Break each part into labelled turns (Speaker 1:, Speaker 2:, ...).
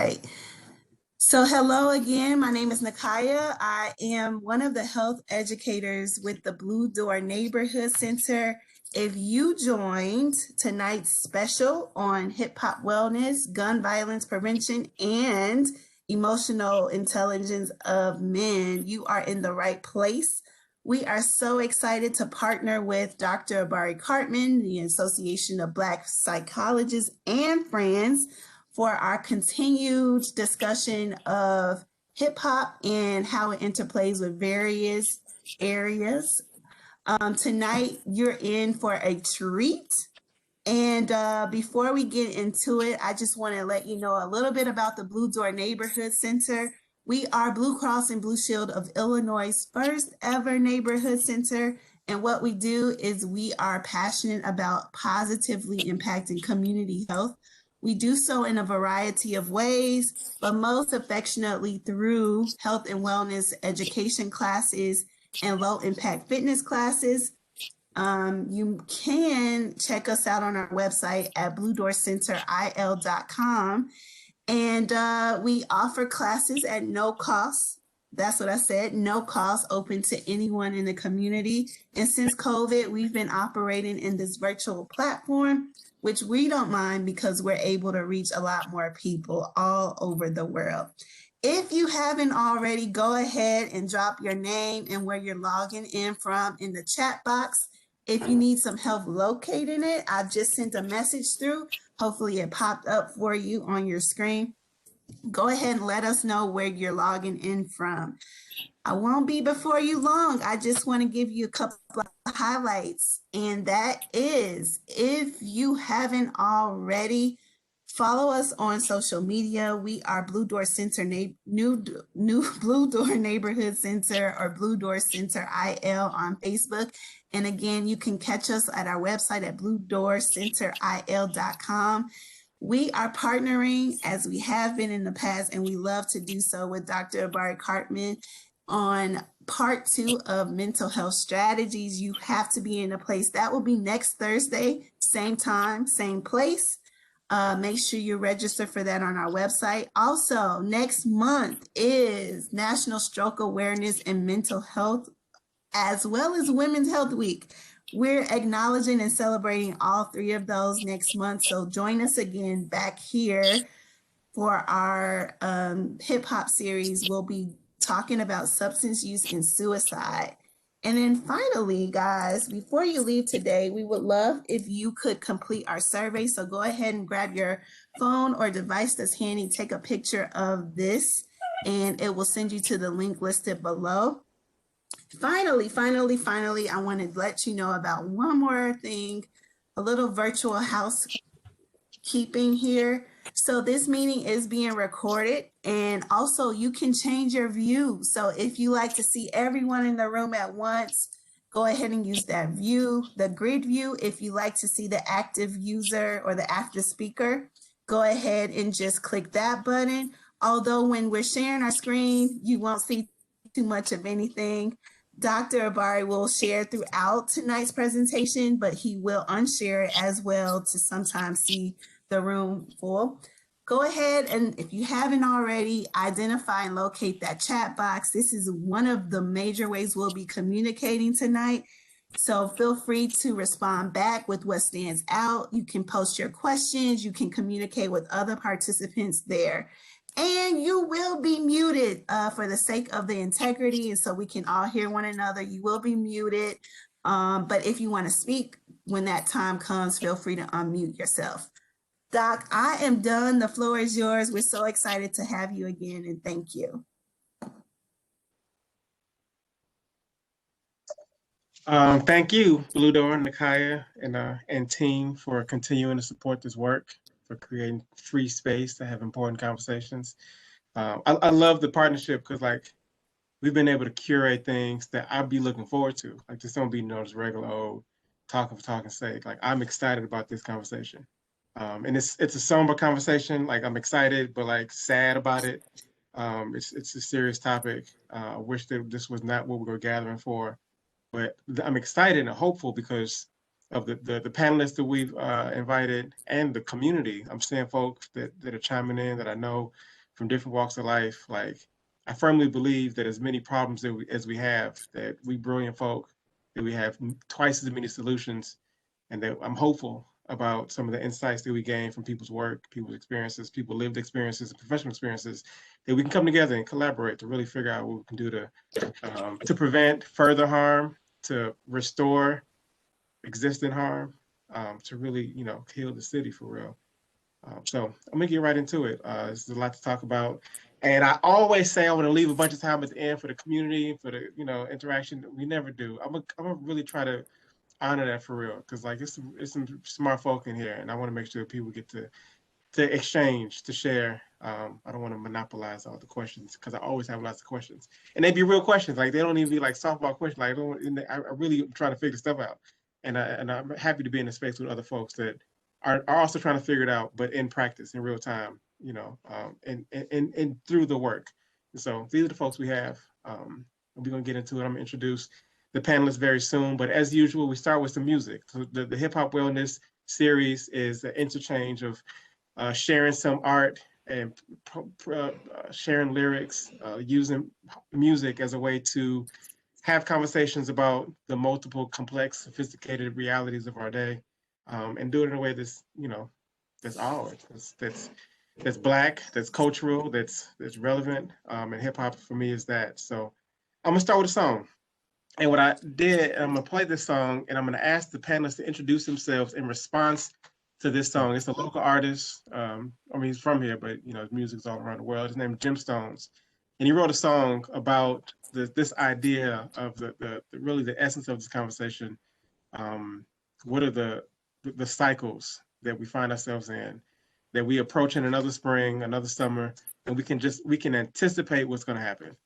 Speaker 1: Right. So, hello again. My name is Nakaya. I am one of the health educators with the Blue Door Neighborhood Center. If you joined tonight's special on hip hop wellness, gun violence prevention, and emotional intelligence of men, you are in the right place. We are so excited to partner with Dr. Abari Cartman, the Association of Black Psychologists and Friends, for our continued discussion of hip hop and how it interplays with various areas. Tonight, you're in for a treat. And before we get into it, I just want to let you know a little bit about the Blue Door Neighborhood Center. We are Blue Cross and Blue Shield of Illinois' first ever neighborhood center. And what we do is we are passionate about positively impacting community health. We do so in a variety of ways, but most affectionately through health and wellness education classes and low impact fitness classes. You can check us out on our website at bluedoorcenteril.com. And we offer classes at no cost. That's what I said, no cost, open to anyone in the community. And since COVID, we've been operating in this virtual platform, which we don't mind because we're able to reach a lot more people all over the world. If you haven't already, go ahead and drop your name and where you're logging in from in the chat box. If you need some help locating it, I've just sent a message through. Hopefully it popped up for you on your screen. Go ahead and let us know where you're logging in from. I won't be before you long. I just want to give you a couple of highlights. And that is, if you haven't already, follow us on social media. We are Blue Door Center, new Blue Door Neighborhood Center, or Blue Door Center IL on Facebook. And again, you can catch us at our website at bluedoorcenteril.com. We are partnering, as we have been in the past, and we love to do so, with Dr. Abari Cartman on part 2 of mental health strategies. You have to be in a place. That will be next Thursday, same time, same place. Make sure you register for that on our website. Also, next month is National Stroke Awareness and Mental Health, as well as Women's Health Week. We're acknowledging and celebrating all 3 of those next month. So join us again back here for our hip hop series. We'll be talking about substance use and suicide. And then finally, guys, before you leave today, we would love if you could complete our survey. So go ahead and grab your phone or device that's handy, take a picture of this, and it will send you to the link listed below. Finally, I want to let you know about one more thing, a little virtual housekeeping here. So this meeting is being recorded, and also you can change your view. So if you like to see everyone in the room at once, go ahead and use that view, the grid view. If you like to see the active user or the active speaker, go ahead and just click that button. Although when we're sharing our screen, you won't see too much of anything. Dr. Abari will share throughout tonight's presentation, but he will unshare it as well to sometimes see the room full. Go ahead and, if you haven't already, identify and locate that chat box. This is one of the major ways we'll be communicating tonight. So feel free to respond back with what stands out. You can post your questions. You can communicate with other participants there. And you will be muted for the sake of the integrity, and so we can all hear one another. You will be muted. But if you want to speak when that time comes, feel free to unmute yourself. Doc, I am done. The floor is yours. We're so excited to have you again, and thank you.
Speaker 2: Thank you, Blue Door, Nakaya, and team for continuing to support this work, for creating free space to have important conversations. I love the partnership because, like, we've been able to curate things that I'd be looking forward to. Like, just don't be just regular old talking for talking's sake. Like, I'm excited about this conversation. And it's a somber conversation. Like, I'm excited, but like sad about it. It's a serious topic. I wish that this was not what we were gathering for. But I'm excited and hopeful because of the panelists that we've invited and the community. I'm seeing folks that are chiming in that I know from different walks of life. Like, I firmly believe that as many problems as we have, that we brilliant folk, that we have twice as many solutions, and that I'm hopeful about some of the insights that we gain from people's work, people's experiences, people lived experiences, and professional experiences, that we can come together and collaborate to really figure out what we can do to prevent further harm, to restore existing harm, to really, heal the city for real. So I'm gonna get right into it. There's a lot to talk about, and I always say I want to leave a bunch of time at the end for the community, for the interaction. We never do. I'm gonna really try to honor that for real, because like it's some smart folk in here, and I want to make sure people get to exchange, to share. I don't want to monopolize all the questions because I always have lots of questions, and they be real questions. Like, they don't even be like softball questions. Like, I really am trying to figure stuff out, and I'm happy to be in a space with other folks that are also trying to figure it out, but in practice, in real time, and through the work. And so these are the folks we have. We're gonna get into it. I'm gonna introduce the panelists very soon, but as usual, we start with some music. So the Hip Hop Wellness series is an interchange of sharing some art and sharing lyrics, using music as a way to have conversations about the multiple, complex, sophisticated realities of our day, and do it in a way that's ours, that's Black, that's cultural, that's relevant, and hip hop for me is that. So I'm gonna start with a song. And what I did, I'm gonna play this song, and I'm gonna ask the panelists to introduce themselves in response to this song. It's a local artist. He's from here, but his music's all around the world. His name is Jim Stones, and he wrote a song about this idea of the really the essence of this conversation. What are the cycles that we find ourselves in, that we approach in another spring, another summer, and we can anticipate what's going to happen.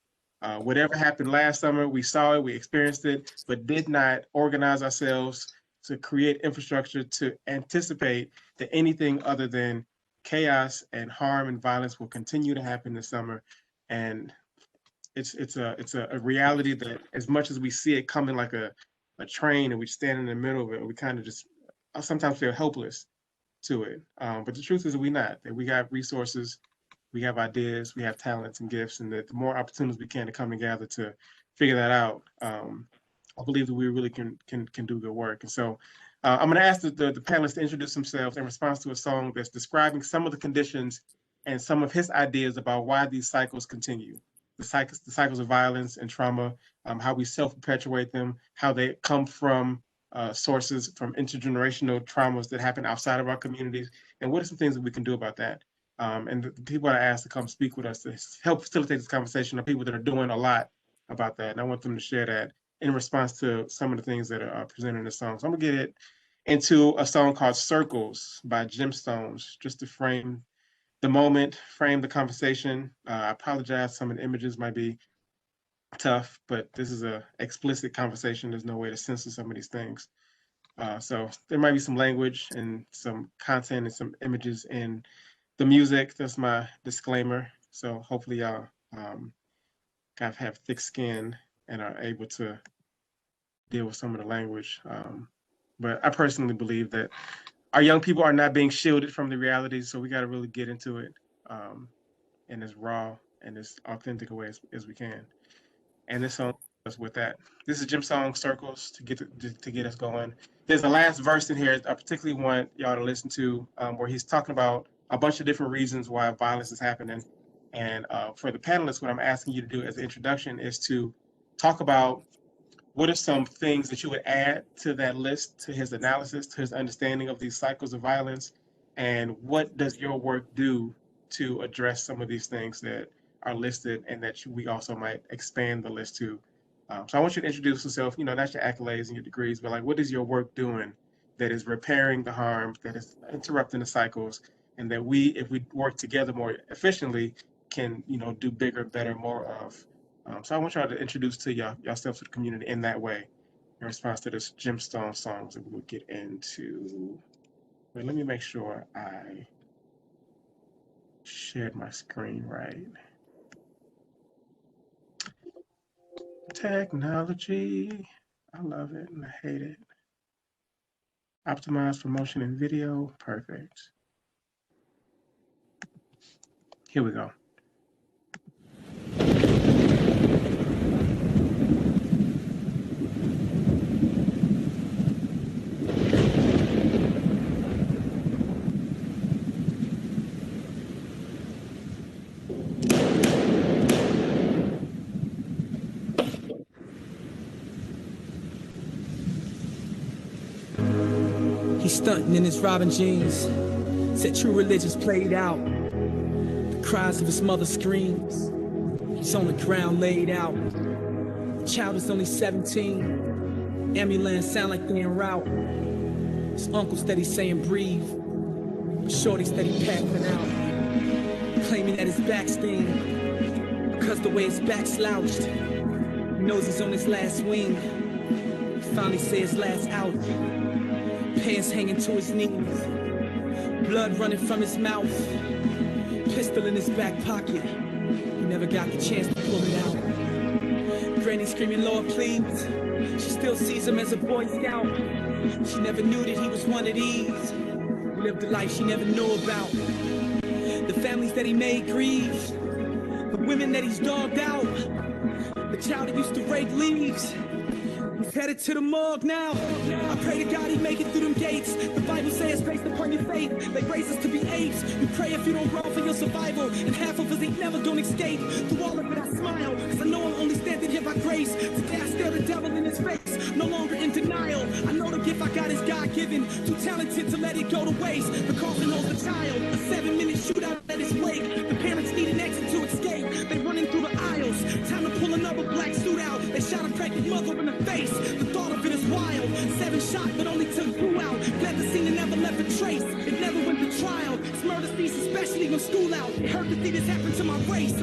Speaker 2: Whatever happened last summer, we saw it, we experienced it, but did not organize ourselves to create infrastructure to anticipate that anything other than chaos and harm and violence will continue to happen this summer. And it's a reality that, as much as we see it coming like a train and we stand in the middle of it, we kind of just sometimes feel helpless to it. But the truth is that that we got resources, we have ideas, we have talents and gifts, and that the more opportunities we can to come together to figure that out, I believe that we really can do good work. And so I'm going to ask the panelists to introduce themselves in response to a song that's describing some of the conditions and some of his ideas about why these cycles continue. The cycles of violence and trauma, how we self-perpetuate them, how they come from sources from intergenerational traumas that happen outside of our communities, and what are some things that we can do about that. And the people I asked to come speak with us to help facilitate this conversation are people that are doing a lot about that, and I want them to share that in response to some of the things that are presented in the song. So I'm gonna get it into a song called Circles by Jim Stones, just to frame the moment, frame the conversation. I apologize, some of the images might be tough, but this is a explicit conversation. There's no way to censor some of these things. So there might be some language and some content and some images in the music. That's my disclaimer. So hopefully y'all kind of have thick skin and are able to deal with some of the language. But I personally believe that our young people are not being shielded from the realities, so we got to really get into it in as raw and as authentic a way as we can. And this song is with that. This is Jim Song Circles to get us going. There's a last verse in here I particularly want y'all to listen to, where he's talking about a bunch of different reasons why violence is happening. And for the panelists, what I'm asking you to do as an introduction is to talk about what are some things that you would add to that list, to his analysis, to his understanding of these cycles of violence, and what does your work do to address some of these things that are listed, and that we also might expand the list to. So I want you to introduce yourself, not your accolades and your degrees, but like, what is your work doing that is repairing the harm, that is interrupting the cycles, and that we, if we work together more efficiently, can, do bigger, better, more of. So I want y'all to introduce to yourself to the community in that way, in response to this Jim Stone songs that we will get into. But let me make sure I shared my screen right. Technology, I love it and I hate it. Optimize for motion and video. Perfect. Here we go.
Speaker 3: He's stunting in his Robin jeans. Said true religion's played out. The cries of his mother screams. He's on the ground laid out. The child is only 17. Ambulance sound like they en route. His uncle steady saying breathe. But shorty steady passing out. Claiming that his back's thin. Because the way his back slouched. He knows he's on his last wing. He finally says last out. Pants hanging to his knees, blood running from his mouth, pistol in his back pocket. He never got the chance to pull it out. Granny screaming, Lord, please. She still sees him as a Boy Scout. She never knew that he was one of these. He lived a life she never knew about. The families that he made grieve, the women that he's dogged out, the child that used to rake leaves. He's headed to the morgue now. I pray to God he make it through them gates. The Bible says based upon your faith, they raise us to be apes. You pray if you don't grow for your survival, and half of us ain't never gonna escape. Through all of it I smile, cause I know I'm only standing here by grace. Today I stare the devil in his face, no longer in denial. I know the gift I got is God-given, too talented to let it go to waste. The coffin holds the child, a 7-minute shootout at his wake. The parents need an exit to escape, they running through the aisles. Time to pull another black suit out, they shot a pregnant mother in the face. The thought of it is wild. 7 shot, but only took 2 out. Glad the scene and never left a trace. It never went to trial. It's murder scenes, especially when school out. It hurt to see this happen to my race.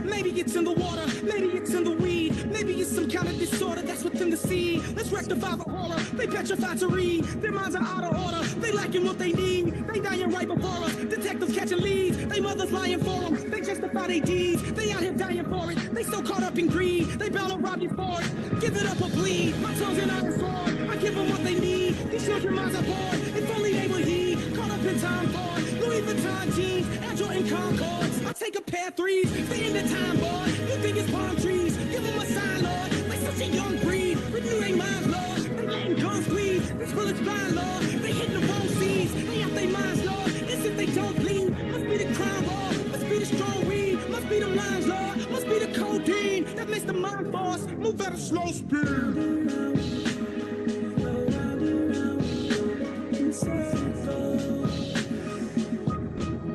Speaker 3: Maybe it's in the water, maybe it's in the weed, maybe it's some kind of disorder that's within the seed. Let's rectify the horror. They petrified to read. Their minds are out of order. They lacking what they need. They dying right before us. Detectives catching leads. They mothers lying for them. They justify their deeds. They out here dying for it. They so caught up in greed. They bound to rob you for it. Give it up or bleed. My tongue's an iron sword. I give them what they need. These children minds are bored. If only they were he. Caught up in time Ford. Louis Vuitton jeans. Air Jordan Concords. I take a pair of threes. Stay in the time, boy. You think it's palm trees. Give them a sign, Lord. They such a young breed. Review their minds, Lord. They letting guns bleed. This bullet's blind, Lord. They hitting the wrong seeds. They out their minds, Lord. It's if they don't bleed. Must be the crime, Lord. Must be the strong weed. Must be the lines, Lord. Must be the codeine. That makes the mind force move at a slow speed.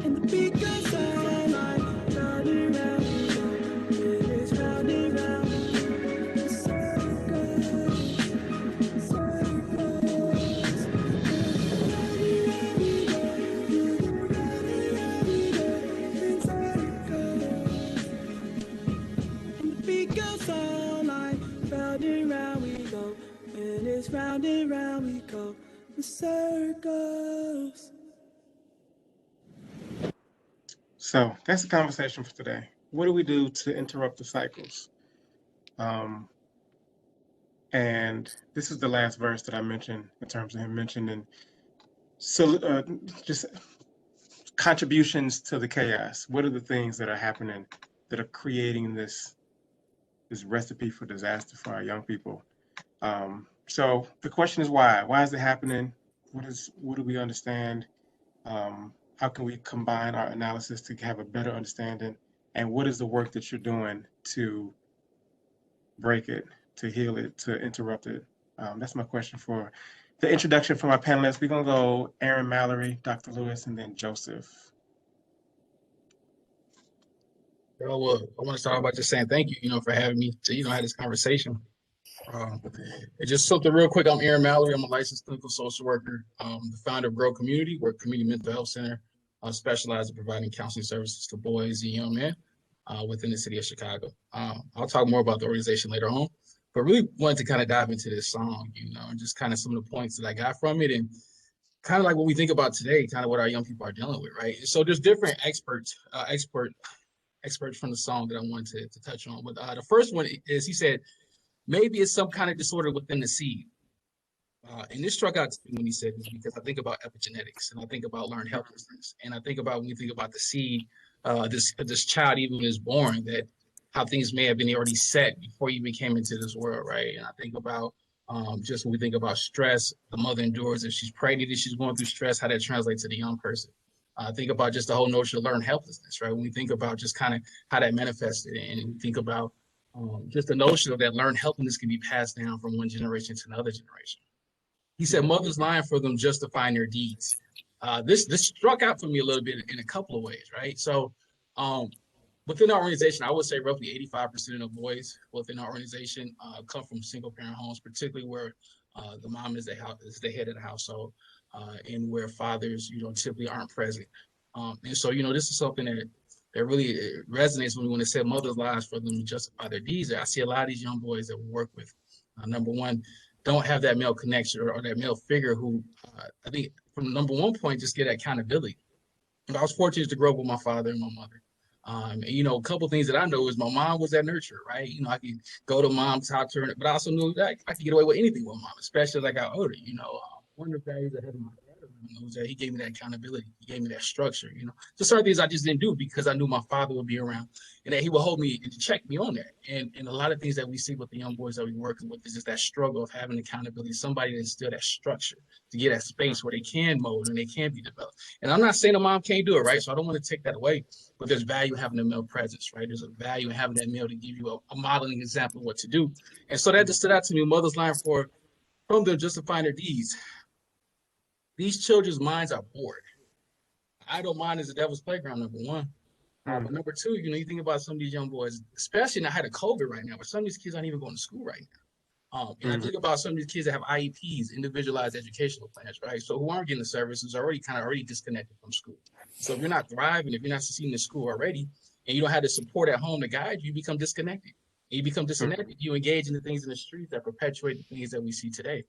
Speaker 3: And the beat goes on like round and round. It is round and round. Round and round we go in circles.
Speaker 2: So that's the conversation for today. What do we do to interrupt the cycles? And this is the last verse that I mentioned in terms of him mentioning just contributions to the chaos. What are the things that are happening that are creating this recipe for disaster for our young people? So the question is why? Why is it happening? What do we understand? How can we combine our analysis to have a better understanding? And what is the work that you're doing to break it, to heal it, to interrupt it? That's my question for the introduction for my panelists. We're gonna go Aaron Mallory, Dr. Lewis, and then Joseph.
Speaker 4: Well, I want to start by just saying thank you, for having me to, have this conversation. It's just something real quick. I'm Aaron Mallory. I'm a licensed clinical social worker, the founder of Grow Community. We're a community mental health center specialized in providing counseling services to boys and young men within the city of Chicago. I'll talk more about the organization later on, but really wanted to kind of dive into this song, and just kind of some of the points that I got from it, and kind of like what we think about today, kind of what our young people are dealing with, right? So there's different experts from the song that I wanted to touch on. But the first one is, he said, maybe it's some kind of disorder within the seed. And this struck out to me when he said this because I think about epigenetics and I think about learned helplessness. And I think about when we think about the seed, this child even is born, that how things may have been already set before you even came into this world, right? And I think about just when we think about stress, the mother endures if she's pregnant and she's going through stress, how that translates to the young person. Think about just the whole notion of learned helplessness, right? When we think about just kind of how that manifested, and we think about just the notion of that learned helplessness can be passed down from one generation to another generation. He said, mothers lying for them justifying their deeds. This struck out for me a little bit in a couple of ways, right? So within our organization, I would say roughly 85% of the boys within our organization come from single parent homes, particularly where the mom is the head of the household, and where fathers, typically aren't present. And so, this is something that really resonates when it said mothers' lives for them to justify their deeds. I see a lot of these young boys that we work with. Number one, don't have that male connection or that male figure who I think from the number one point, just get accountability. And I was fortunate to grow up with my father and my mother. And, a couple things that I know is my mom was that nurturer, right? I could go to mom, talk to her, but I also knew that I could get away with anything with mom, especially as I got older. One of the values I had in my dad was that he gave me that accountability. He gave me that structure, Just certain things I just didn't do because I knew my father would be around and that he would hold me and check me on that. And a lot of things that we see with the young boys that we're working with is just that struggle of having accountability, somebody that instill that structure to get that space where they can mold and they can be developed. And I'm not saying a mom can't do it, right? So I don't want to take that away, but there's value in having a male presence, right? There's a value in having that male to give you a modeling example of what to do. And so that just stood out to me, mothers lying from them justifying their deeds. These children's minds are bored. Idle mind is the devil's playground, number one. But number two, you think about some of these young boys, especially in the height of COVID right now, but some of these kids aren't even going to school right now. And I think about some of these kids that have IEPs, individualized educational plans, right? So who aren't getting the services already disconnected from school. So if you're not thriving, if you're not succeeding in school already, and you don't have the support at home to guide you, you become disconnected. And you become disconnected. You engage in the things in the streets that perpetuate the things that we see today.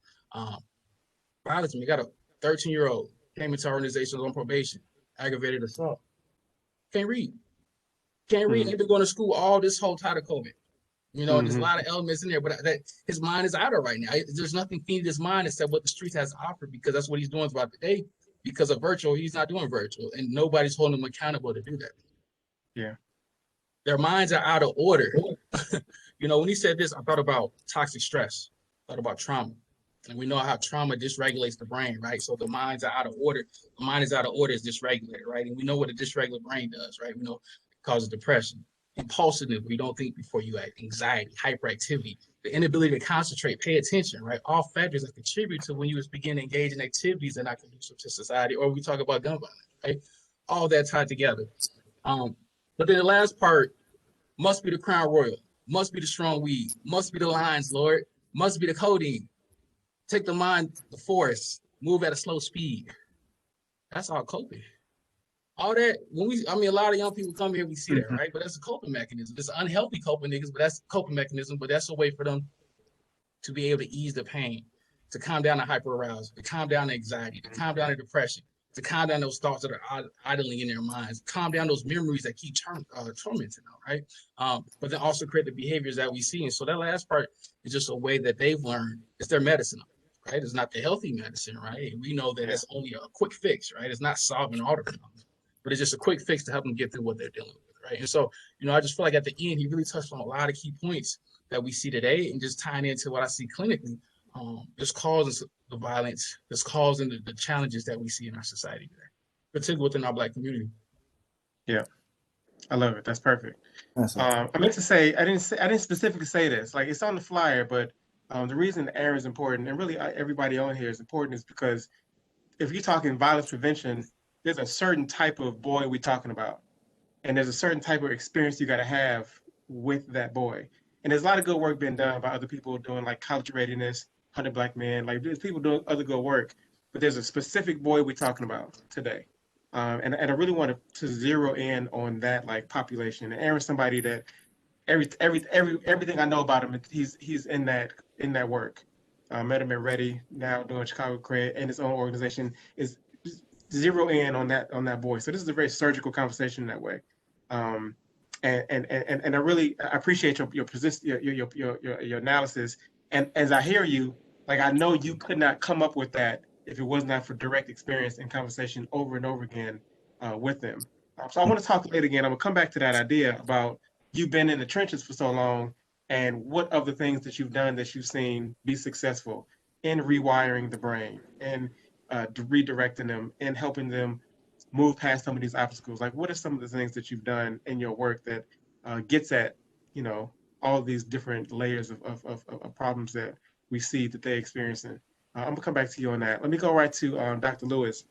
Speaker 4: Violence, we got a 13-year-old came into our organization on probation, aggravated assault. Can't read. Ain't been going to school all this whole time of COVID. There's a lot of elements in there, but his mind is idle right now. There's nothing feeding his mind except what the streets has to offer because that's what he's doing throughout the day. Because of virtual, he's not doing virtual, and nobody's holding him accountable to do that.
Speaker 2: Yeah.
Speaker 4: Their minds are out of order. When he said this, I thought about toxic stress, thought about trauma. And we know how trauma dysregulates the brain, right? So the minds are out of order. The mind is out of order, is dysregulated, right? And we know what a dysregulated brain does, right? We know it causes depression, impulsiveness, we don't think before you act, anxiety, hyperactivity, the inability to concentrate, pay attention, right? All factors that contribute to when you begin to engage in activities that are not conducive to society, or we talk about gun violence, right? All that tied together. But then the last part must be the Crown Royal, must be the strong weed, must be the lines, Lord, must be the codeine. Take the mind, the forest, move at a slow speed. That's all coping. All that, a lot of young people come here, we see that, right? But that's a coping mechanism. It's an unhealthy coping niggas, but that's a coping mechanism, but that's a way for them to be able to ease the pain, to calm down the hyperarousal, to calm down the anxiety, to calm down the depression, to calm down those thoughts that are idling in their minds, calm down those memories that keep tormenting them, right? But then also create the behaviors that we see. And so that last part is just a way that they've learned. It's their medicine. Right? It's not the healthy medicine, right? We know that it's only a quick fix, right? It's not solving all the problems, but it's just a quick fix to help them get through what they're dealing with, right? And so, I just feel like at the end, he really touched on a lot of key points that we see today and just tying into what I see clinically, this causes the violence, this causing the challenges that we see in our society today, particularly within our Black community.
Speaker 2: Yeah, I love it. That's perfect. I meant to say, I didn't specifically say this, like it's on the flyer, but the reason Aaron is important, and really everybody on here is important, is because if you're talking violence prevention, there's a certain type of boy we're talking about. And there's a certain type of experience you got to have with that boy. And there's a lot of good work being done by other people doing like college readiness, 100 Black Men, like there's people doing other good work. But there's a specific boy we're talking about today. And I really want to zero in on that like population. And Aaron's somebody that everything I know about him, he's in that work. Met him at Ready, now doing Chicago Cred, and his own organization is zero in on that boy. So this is a very surgical conversation in that way. And I appreciate your analysis. And as I hear you, Like I know you could not come up with that if it was not for direct experience and conversation over and over again with them. So I want to talk later again. I'm gonna come back to that idea about you've been in the trenches for so long, and what of the things that you've done that you've seen be successful in rewiring the brain and redirecting them and helping them move past some of these obstacles. Like, what are some of the things that you've done in your work that gets at, you know, all these different layers of problems that we see that they're experiencing? I'm gonna come back to you on that. Let me go right to Dr. Lewis,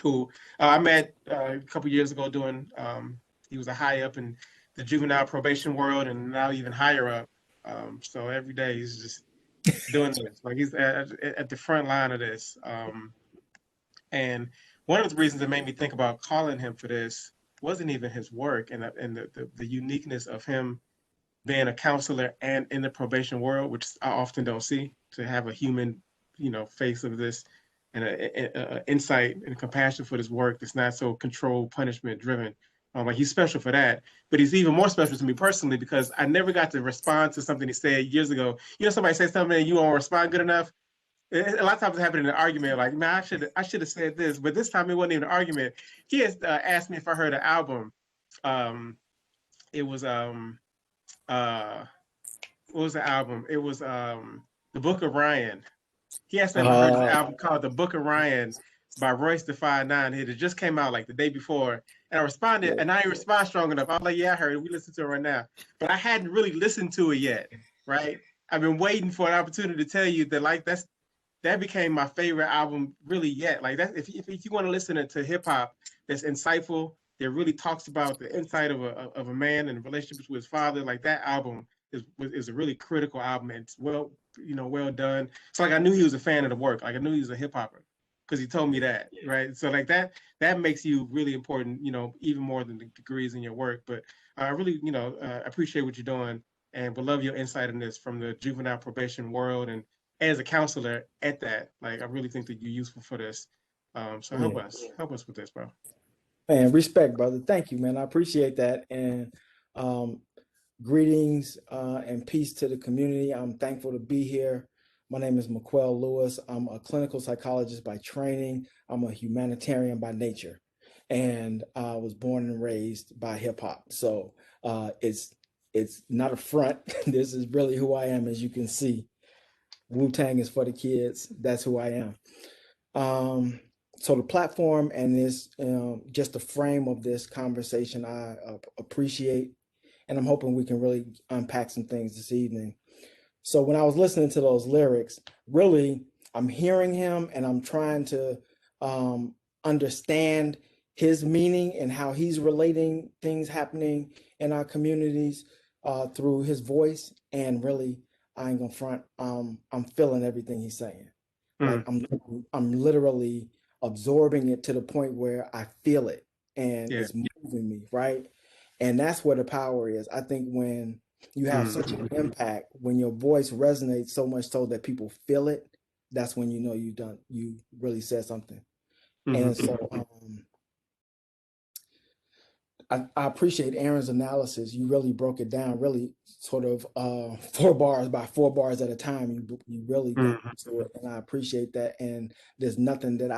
Speaker 2: who I met a couple years ago doing, he was a high up in the juvenile probation world and now even higher up. So every day he's just doing this, like he's at the front line of this. And one of the reasons that made me think about calling him for this wasn't even his work and the uniqueness of him being a counselor and in the probation world, which I often don't see, to have a human, you know, face of this and a insight and compassion for this work that's not so control punishment driven. Like he's special for that, but he's even more special to me personally because I never got to respond to something he said years ago. You know, somebody says something and you won't respond good enough. A lot of times it happened in an argument, like, man, I should have said this, but this time it wasn't even an argument. He has asked me if I heard an album. It was what was the album? It was The Book of Ryan. He asked me if I heard this album called The Book of Ryan by Royce da 5'9". It just came out like the day before, and I responded, and I didn't respond strong enough. I was like, yeah, I heard it. We listen to it right now, but I hadn't really listened to it yet, right? I've been waiting for an opportunity to tell you that, like, that became my favorite album really yet. Like that, if you want to listen to hip hop that's insightful, that really talks about the insight of a man and relationships with his father, like that album is a really critical album. And it's well done. So like I knew he was a fan of the work. Like I knew he was a hip hopper because he told me that, right? So like that makes you really important, you know, even more than the degrees in your work. But I really, you know, appreciate what you're doing and would love your insight in this from the juvenile probation world and as a counselor at that. Like I really think that you're useful for this. So help us with this, bro.
Speaker 5: Man, respect, brother. Thank you, man. I appreciate that. And greetings and peace to the community. I'm thankful to be here. My name is McQuell Lewis. I'm a clinical psychologist by training. I'm a humanitarian by nature. And I was born and raised by hip hop. So it's not a front. This is really who I am, as you can see. Wu-Tang is for the kids. That's who I am. So the platform and this, just the frame of this conversation, I appreciate, and I'm hoping we can really unpack some things this evening. So when I was listening to those lyrics, really, I'm hearing him and I'm trying to understand his meaning and how he's relating things happening in our communities through his voice. And really, I ain't gonna front. I'm feeling everything he's saying. Like I'm literally absorbing it to the point where I feel it and it's moving me, right? And that's where the power is. I think when you have such an impact, when your voice resonates so much so that people feel it, that's when you know you really said something. And so I appreciate Aaron's analysis. You really broke it down, really sort of 4 bars by 4 bars at a time. You really got into it, and I appreciate that. And there's nothing that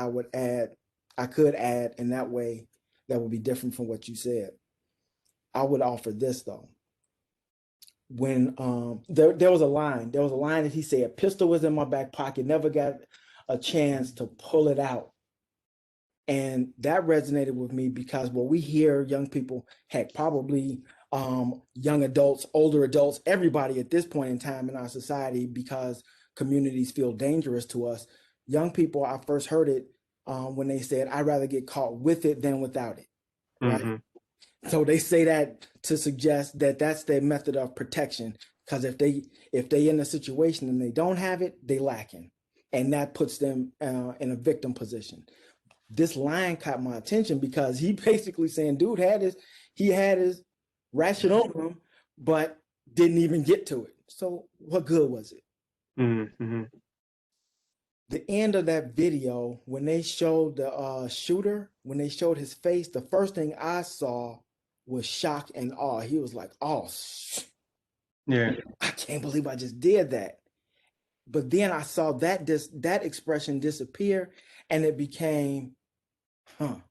Speaker 5: I could add in that way that would be different from what you said. I would offer this though. When there was a line that he said, "Pistol was in my back pocket, never got a chance to pull it out." And that resonated with me because what we hear young people, heck, probably young adults, older adults, everybody at this point in time in our society, because communities feel dangerous to us. Young people, I first heard it when they said, "I'd rather get caught with it than without it." Right? So they say that to suggest that that's their method of protection. Because if they in a situation and they don't have it, they lacking, and that puts them in a victim position. This line caught my attention because he basically saying, dude had his ration on him, but didn't even get to it. So what good was it? The end of that video, when they showed the shooter, when they showed his face, the first thing I saw was shock and awe. He was like, "Oh, yeah, I can't believe I just did that." But then I saw that expression disappear, and it became, how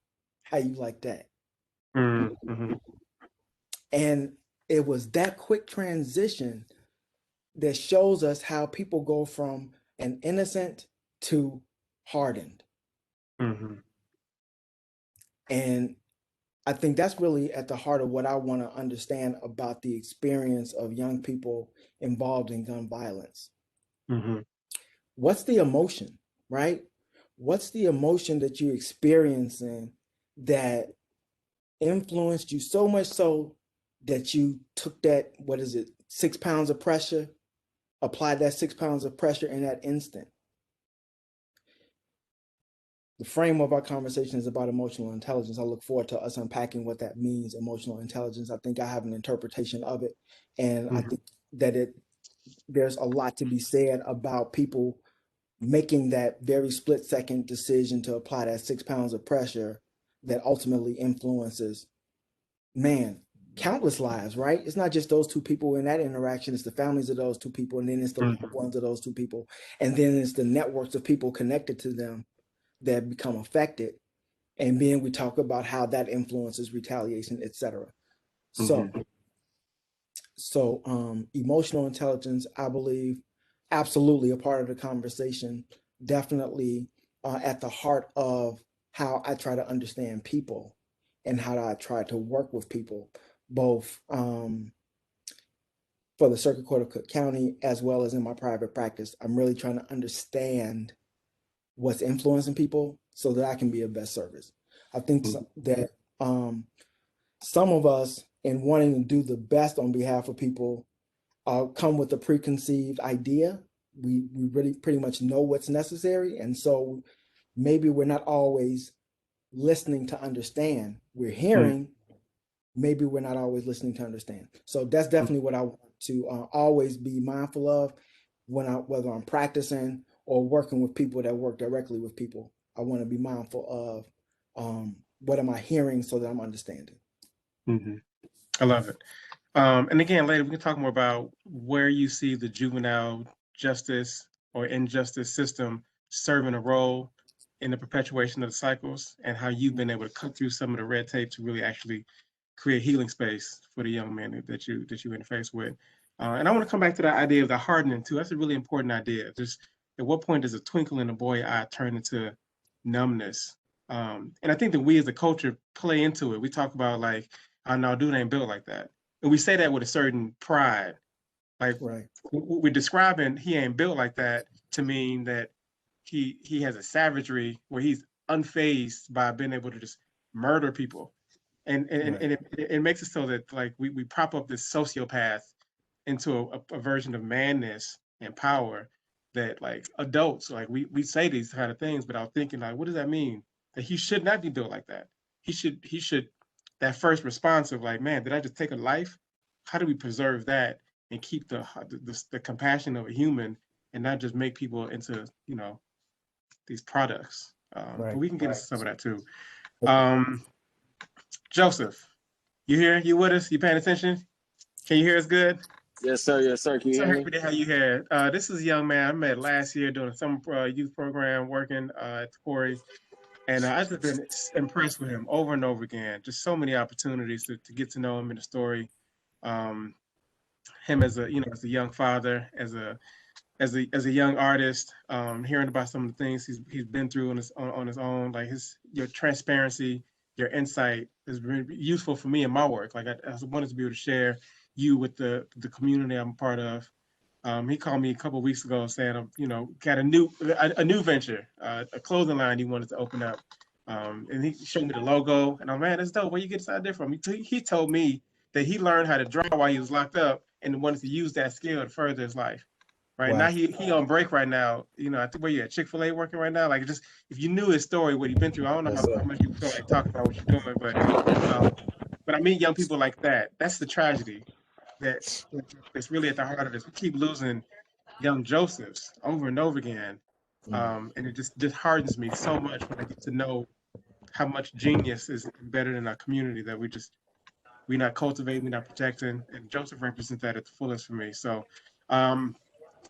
Speaker 5: you like that?
Speaker 2: Mm-hmm.
Speaker 5: And it was that quick transition that shows us how people go from an innocent to hardened.
Speaker 2: Mm-hmm.
Speaker 5: And I think that's really at the heart of what I want to understand about the experience of young people involved in gun violence.
Speaker 2: Mm-hmm.
Speaker 5: What's the emotion, right? What's the emotion that you're experiencing that influenced you so much so that you took that, 6 pounds of pressure, applied that 6 pounds of pressure in that instant? The frame of our conversation is about emotional intelligence. I look forward to us unpacking what that means, emotional intelligence. I think I have an interpretation of it. And I think that there's a lot to be said about people making that very split second decision to apply that 6 pounds of pressure that ultimately influences, countless lives, right? It's not just those two people in that interaction, it's the families of those two people, and then it's the loved ones of those two people, and then it's the networks of people connected to them that become affected. And then we talk about how that influences retaliation, etc. So emotional intelligence, I believe, absolutely a part of the conversation, definitely at the heart of how I try to understand people and how I try to work with people, both for the Circuit Court of Cook County as well as in my private practice. I'm really trying to understand what's influencing people so that I can be of best service. I think that some of us, in wanting to do the best on behalf of people, come with a preconceived idea. We really pretty much know what's necessary. And so maybe we're not always listening to understand. We're hearing, maybe we're not always listening to understand. So that's definitely what I want to always be mindful of whether I'm practicing or working with people that work directly with people. I want to be mindful of what am I hearing so that I'm understanding.
Speaker 2: I love it. And again, later we can talk more about where you see the juvenile justice or injustice system serving a role in the perpetuation of the cycles, and how you've been able to cut through some of the red tape to really actually create healing space for the young men that you interface with. And I want to come back to that idea of the hardening too. That's a really important idea. Just at what point does a twinkle in a boy's eye turn into numbness? And I think that we as a culture play into it. We talk about like, "Oh no, dude ain't built like that," and we say that with a certain pride. Like we're describing he ain't built like that to mean that he has a savagery where he's unfazed by being able to just murder people. And it makes it so that like we prop up this sociopath into a version of manness and power that like adults, like we say these kind of things without thinking like, what does that mean? That he should not be built like that. He should that first response of like, man, did I just take a life? How do we preserve that and keep the compassion of a human and not just make people into, these products? But we can get into some of that too. Joseph, you here? You with us? You paying attention? Can you hear us good?
Speaker 6: Yes, sir. Yes, sir. Can you
Speaker 2: So
Speaker 6: hear me?
Speaker 2: happy to have you here. This is a young man I met last year doing a summer youth program working at Corey. And I've just been impressed with him over and over again. Just so many opportunities to get to know him in the story. Him as a young father, as a young artist, hearing about some of the things he's been through on his own, like your transparency, your insight has been useful for me in my work. Like I wanted to be able to share you with the community I'm a part of. He called me a couple of weeks ago saying, got a new venture, a clothing line he wanted to open up. And he showed me the logo, and I'm, man, that's dope. Where you get this idea from? He told me that he learned how to draw while he was locked up and wanted to use that skill to further his life. Right now, he on break right now. I think where you at Chick-fil-A working right now. Like, just if you knew his story, what he's been through, I don't know how much you feel like talking about what you're doing, but I mean, young people like that. That's the tragedy that's really at the heart of this. We keep losing young Josephs over and over again, and it just disheartens me so much when I get to know how much genius is embedded in our community that we're not cultivating, we're not protecting, and Joseph represents that at the fullest for me. So.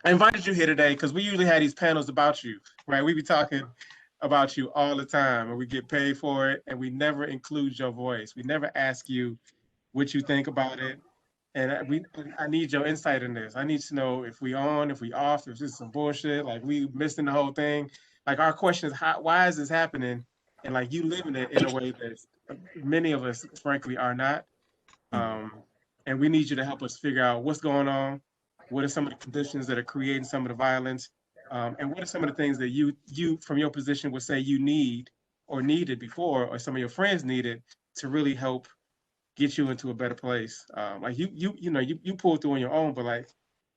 Speaker 2: I invited you here today because we usually have these panels about you, right? We be talking about you all the time, and we get paid for it, and we never include your voice. We never ask you what you think about it. And I need your insight in this. I need to know if we on, if we off, if this is some bullshit, like we missing the whole thing. Like our question is, why is this happening? And like you living it in a way that many of us, frankly, are not. And we need you to help us figure out what's going on. What are some of the conditions that are creating some of the violence? And what are some of the things that you from your position would say you need or needed before, or some of your friends needed to really help get you into a better place? Like you pulled through on your own, but like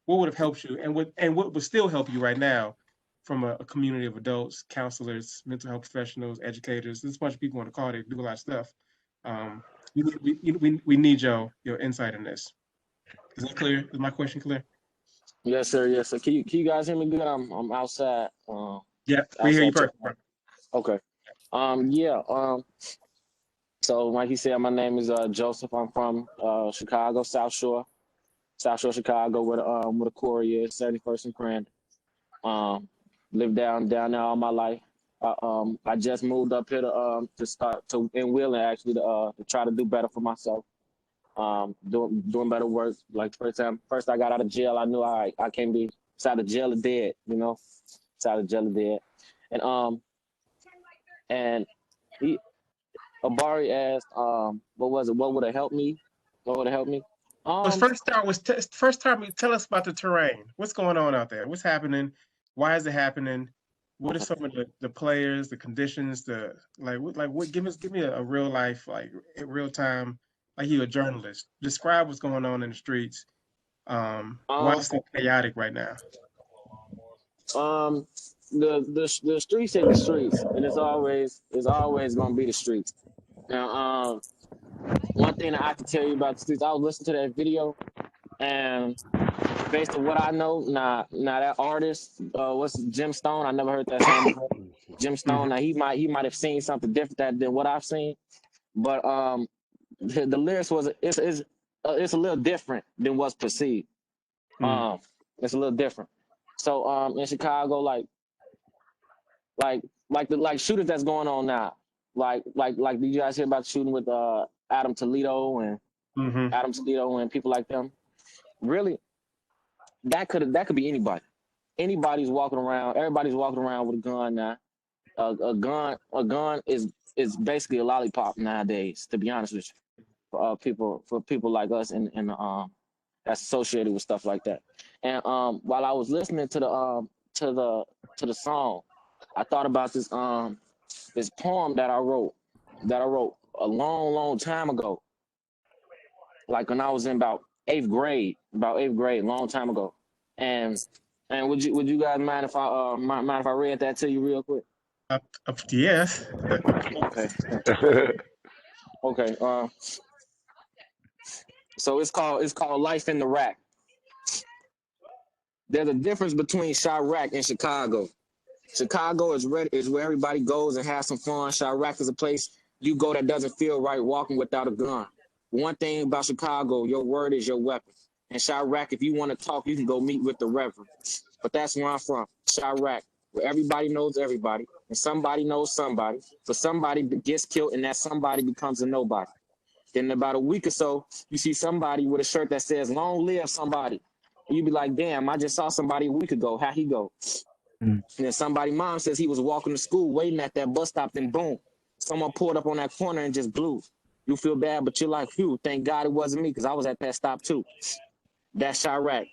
Speaker 2: what would have helped you, and what would still help you right now from a community of adults, counselors, mental health professionals, educators? There's a bunch of people on the call that do a lot of stuff. We need your insight in this. Is that clear? Is my question clear?
Speaker 6: Yes, sir. Yes, sir. Can you guys hear me good? I'm outside.
Speaker 2: Yeah, we hear you
Speaker 6: outside
Speaker 2: perfect.
Speaker 6: Okay. Yeah. So like he said, my name is Joseph. I'm from Chicago, South Shore, Chicago, where the quarry is, 71st and Crandon. Lived down there all my life. I just moved up here to start in Wheeling, actually, to try to do better for myself. Doing better work. Like first I got out of jail, I knew I can't be outside of jail or dead, outside of jail or dead. And Abari asked, what was it? What would have helped me?
Speaker 2: First time, tell us about the terrain. What's going on out there? What's happening? Why is it happening? What are some of the players, the conditions, what? Give me a real life, like in real time, like you're a journalist. Describe what's going on in the streets. Why it's so chaotic right now?
Speaker 6: The streets are the streets, and it's always gonna be the streets. Now, one thing that I can tell you about the streets, I was listening to that video, and based on what I know, now that artist, what's Jim Stone? I never heard that song before. Jim Stone. Now he might have seen something different than what I've seen, but the lyrics it's a little different than what's perceived. It's a little different. So in Chicago, like the shooters that's going on now, like did you guys hear about the shooting with Adam Toledo and people like them? Really, that could be anybody. Everybody's walking around with a gun now. A gun is basically a lollipop nowadays, to be honest with you. For people like us and that's associated with stuff like that. And while I was listening to the song, I thought about this poem that I wrote a long time ago, like when I was in about eighth grade, a long time ago. And would you guys mind if I read that to you real quick?
Speaker 2: Yes.
Speaker 6: Okay. So it's called Life in the Rack. There's a difference between Chirac and Chicago. Chicago is where everybody goes and has some fun. Chirac is a place you go that doesn't feel right walking without a gun. One thing about Chicago, your word is your weapon. And Chirac, if you want to talk, you can go meet with the Reverend. But that's where I'm from, Chirac, where everybody knows everybody, and somebody knows somebody. So somebody gets killed, and that somebody becomes a nobody. Then in about a week or so, you see somebody with a shirt that says, "Long live somebody." And you be like, damn, I just saw somebody a week ago. How'd he go? And then somebody's mom says he was walking to school, waiting at that bus stop, then boom, someone pulled up on that corner and just blew. You feel bad, but you're like, phew, thank God it wasn't me, because I was at that stop too. That's Chirac.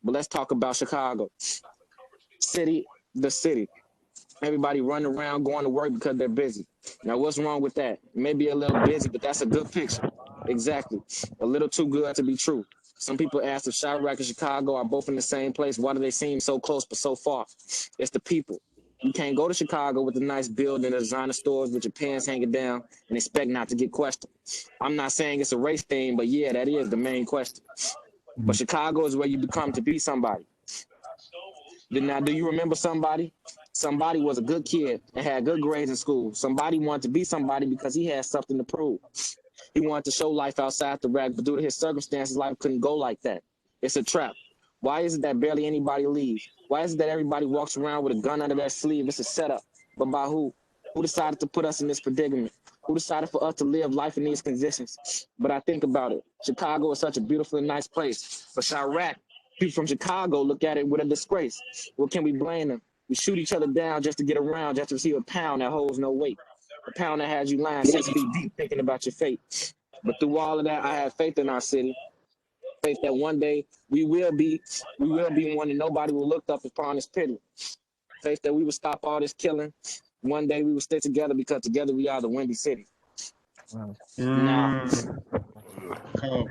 Speaker 6: But let's talk about Chicago. The city. Everybody running around going to work because they're busy. Now, what's wrong with that? Maybe a little busy, but that's a good picture. Exactly. A little too good to be true. Some people ask if Chirac and Chicago are both in the same place. Why do they seem so close but so far? It's the people. You can't go to Chicago with a nice building, designer stores with your pants hanging down and expect not to get questioned. I'm not saying it's a race thing, but yeah, that is the main question. But Chicago is where you become to be somebody. Now, do you remember somebody? Somebody was a good kid and had good grades in school. Somebody wanted to be somebody because he had something to prove. He wanted to show life outside the rack, but due to his circumstances, life couldn't go like that. It's a trap. Why is it that barely anybody leaves? Why is it that everybody walks around with a gun under their sleeve? It's a setup. But by who? Who decided to put us in this predicament? Who decided for us to live life in these conditions? But I think about it. Chicago is such a beautiful and nice place. But Chirac, people from Chicago look at it with a disgrace. What can we blame them? We shoot each other down just to get around, just to receive a pound that holds no weight. A pound that has you lying 6 feet deep thinking about your fate. But through all of that, I have faith in our city. Faith that one day we will be one and nobody will look up upon this pity. Faith that we will stop all this killing. One day we will stay together because together we are the Windy City.
Speaker 5: Wow.
Speaker 6: Now,
Speaker 2: Cool.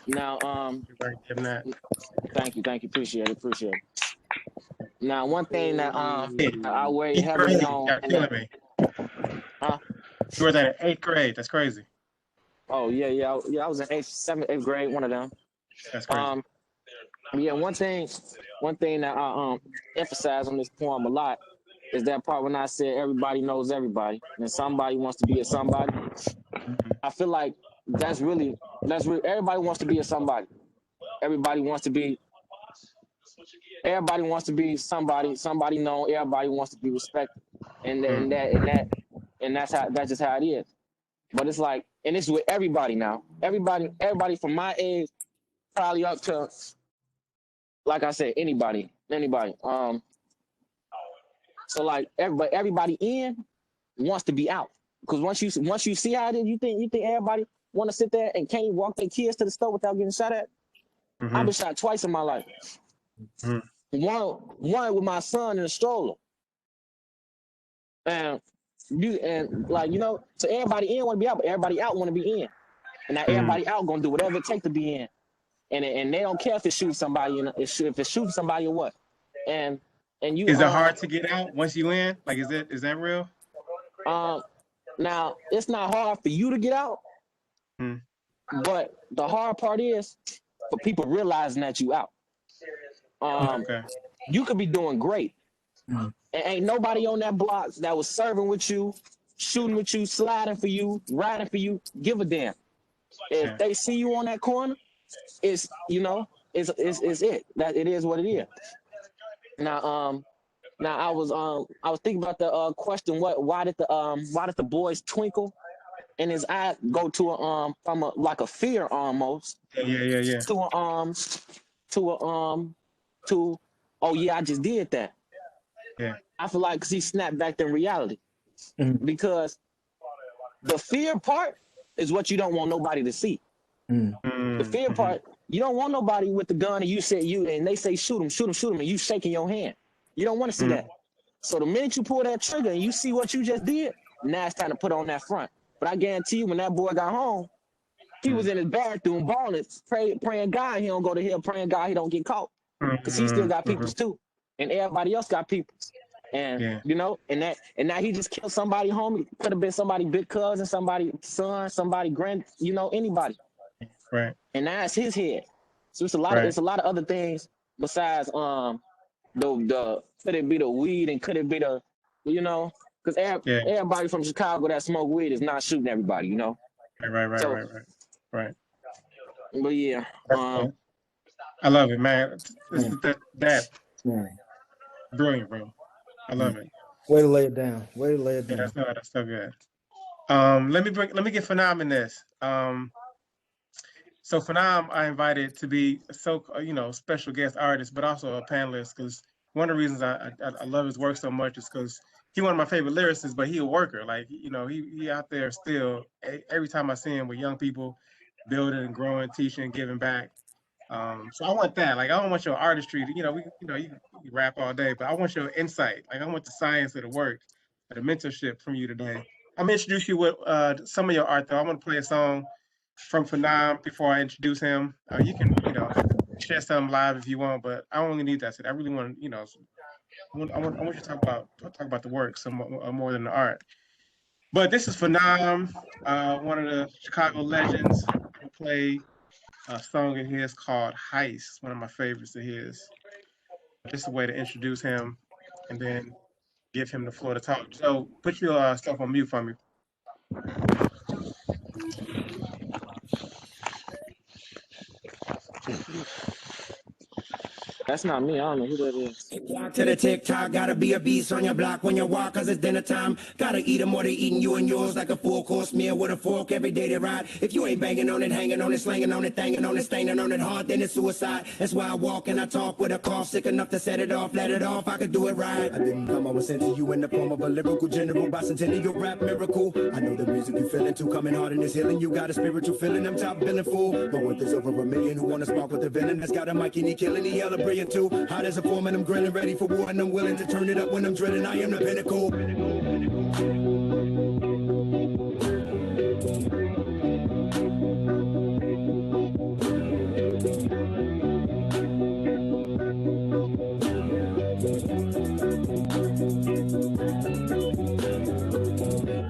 Speaker 6: now,
Speaker 2: Right, give him that.
Speaker 6: thank you, appreciate it. Now, one thing that I weigh
Speaker 2: Eighth
Speaker 6: heavily
Speaker 2: grade,
Speaker 6: on,
Speaker 2: you're killing me.
Speaker 6: Huh?
Speaker 2: You were in 8th grade. That's crazy.
Speaker 6: oh yeah, I was in 8th grade, one of them.
Speaker 2: That's crazy.
Speaker 6: Yeah, one thing that I emphasize on this poem a lot is that part when I said everybody knows everybody and somebody wants to be a somebody. I feel like that's really everybody wants to be a somebody. Everybody wants to be somebody known. Everybody wants to be respected, and that's just how it is. But it's like, and it's with everybody now. Everybody from my age, probably up to, like I said, anybody. So like everybody in wants to be out, because once you see how it is, you think everybody want to sit there and can't walk their kids to the store without getting shot at.
Speaker 2: Mhm.
Speaker 6: I've been shot twice in my life.
Speaker 2: Mhm.
Speaker 6: One with my son in a stroller. And so everybody in want to be out, but everybody out want to be in. And now everybody out gonna do whatever it takes to be in. And they don't care if it shoots somebody, if it shoots somebody or what. And you
Speaker 2: Is it hard to get out once you in? Like, is that real?
Speaker 6: Now it's not hard for you to get out, but the hard part is for people realizing that you out.
Speaker 2: Okay.
Speaker 6: You could be doing great. And ain't nobody on that block that was serving with you, shooting with you, sliding for you, riding for you, give a damn. If they see you on that corner, it's it. That it is what it is. Now I was thinking about the question, why did the boys twinkle in his eye go to from a fear almost
Speaker 2: Yeah.
Speaker 6: to oh yeah, I just did that.
Speaker 2: Yeah.
Speaker 6: I feel like 'cause he snapped back in reality. Because the fear part is what you don't want nobody to see. The fear part, you don't want nobody with the gun and and they say shoot him, and you shaking your hand. You don't want to see that. So the minute you pull that trigger and you see what you just did, now it's time to put on that front. But I guarantee you, when that boy got home, he was in his bathroom balling, praying God he don't go to hell, praying God he don't get caught. Because he still got peoples too. And everybody else got peoples. And and now he just killed somebody home. It could have been somebody big cousin, somebody son, somebody grand, anybody.
Speaker 2: Right.
Speaker 6: And now it's his head. So it's a lot of other things besides the could it be the weed and could it be the because everybody from Chicago that smoke weed is not shooting everybody,
Speaker 2: Right.
Speaker 6: But yeah,
Speaker 2: I love it, man. That brilliant, bro. I love it.
Speaker 5: Way to lay it down.
Speaker 2: Yeah, that's so good. Let me get Phenom in this. So Phenom, I invited to be special guest artist, but also a panelist, because one of the reasons I love his work so much is because he's one of my favorite lyricists, but he a worker. Like, he out there still. Every time I see him with young people, building and growing, teaching, giving back. So I want that. Like, I don't want your artistry to, you rap all day, but I want your insight. Like, I want the science of the work, the mentorship from you today. I'm gonna introduce you with some of your art, though. I want to play a song from Phenom before I introduce him. You can, share something live if you want, but I only need that. I really want to, I want you to talk about the work some more than the art. But this is Phenom, one of the Chicago legends. Who play a song of his called Heist, one of my favorites of his. Just a way to introduce him and then give him the floor to talk. So put your stuff on mute for me.
Speaker 6: That's not me. I don't know who that is.
Speaker 7: Walk to the TikTok, gotta be a beast on your block when you walk, cause it's dinner time. Gotta eat them or they eating you and yours like a full course meal with a fork every day they ride. If you ain't banging on it, hanging on it, slanging on it, thanging on it, staining on it hard, then it's suicide. That's why I walk and I talk with a cough, sick enough to set it off, let it off, I could do it right. I didn't come, I was sent to you in the form of a lyrical general by centennial rap miracle. I know the music you feeling too, coming hard and it's healing. You got a spiritual feeling, I'm top billing full. But with this over a million who wanna spark with the villain that's got a mic and he killing, he hella brilliant too. Hot as a foreman, I'm grilling, ready for war, and I'm willing to turn it up when I'm drilling. I am the pinnacle.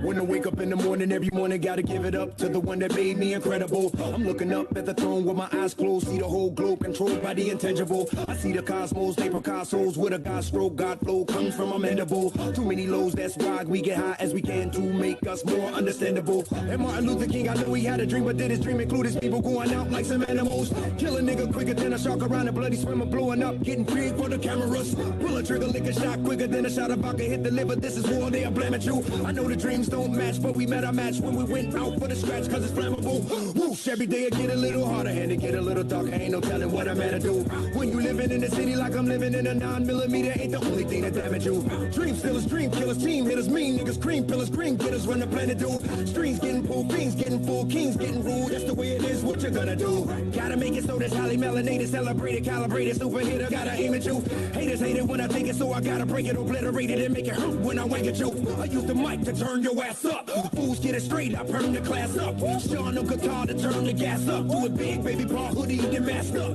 Speaker 7: When I wake up in the morning, every morning, gotta give it up to the one that made me incredible. I'm looking up at the throne with my eyes closed, see the whole globe controlled by the intangible. I see the cosmos, they Picasso's with a God stroke, God flow comes from a mandible. Too many lows, that's why we get high as we can to make us more understandable. And Martin Luther King, I know he had a dream, but did his dream include his people going out like some animals? Kill a nigga quicker than a shark around a bloody swimmer, blowing up, getting big for the cameras. Pull a trigger, lick a shot quicker than a shot of vodka hit the liver. This is war, they are blaming you. I know the dreams don't match, but we met our match when we went out for the scratch, cause it's flammable. Whoosh, every day it get a little harder and it get a little darker. Ain't no telling what I'm at to do. When you living in the city like I'm living in a 9mm, ain't the only thing that damage you. Dream stealers, dream killers, team hitters, mean niggas, cream pillars, green getters, run the planet, dude. Streams getting pulled, fiends getting full, kings getting ruled. That's the way it is, what you gonna do? Gotta make it so that's highly melanated, celebrated, calibrated, super hitter. Gotta aim at you. Haters hate it when I take it, so I gotta break it, obliterate it, and make it hurt when I wank at you. I use the mic to turn your ass up. Fools get it straight up, turn the class up. Sean no guitar to turn the gas up. Do it big, baby, bra hoodie, and mask up.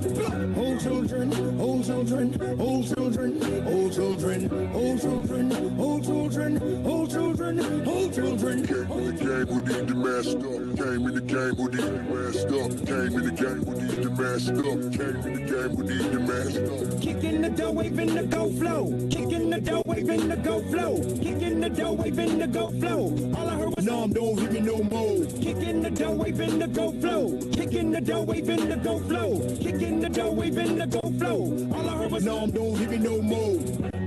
Speaker 7: Old children, old children, old children, old children, old children, old children, old children, old children.
Speaker 8: Came in the game, we need to mask up. Came in the game, we need to mask up. Came in the game, we need to mask up. Came in the game, we need to mask up.
Speaker 7: Kicking the dough, waving the go flow. Kicking the dough, waving the go flow. Kicking the dough, waving the go flow. All I heard was "Nom, don't hit me no more." Kicking the dough, waving the go flow. Kicking the dough, waving the go flow. Kicking the dough, waving the go flow. All I heard was "Nom, don't hit me no more."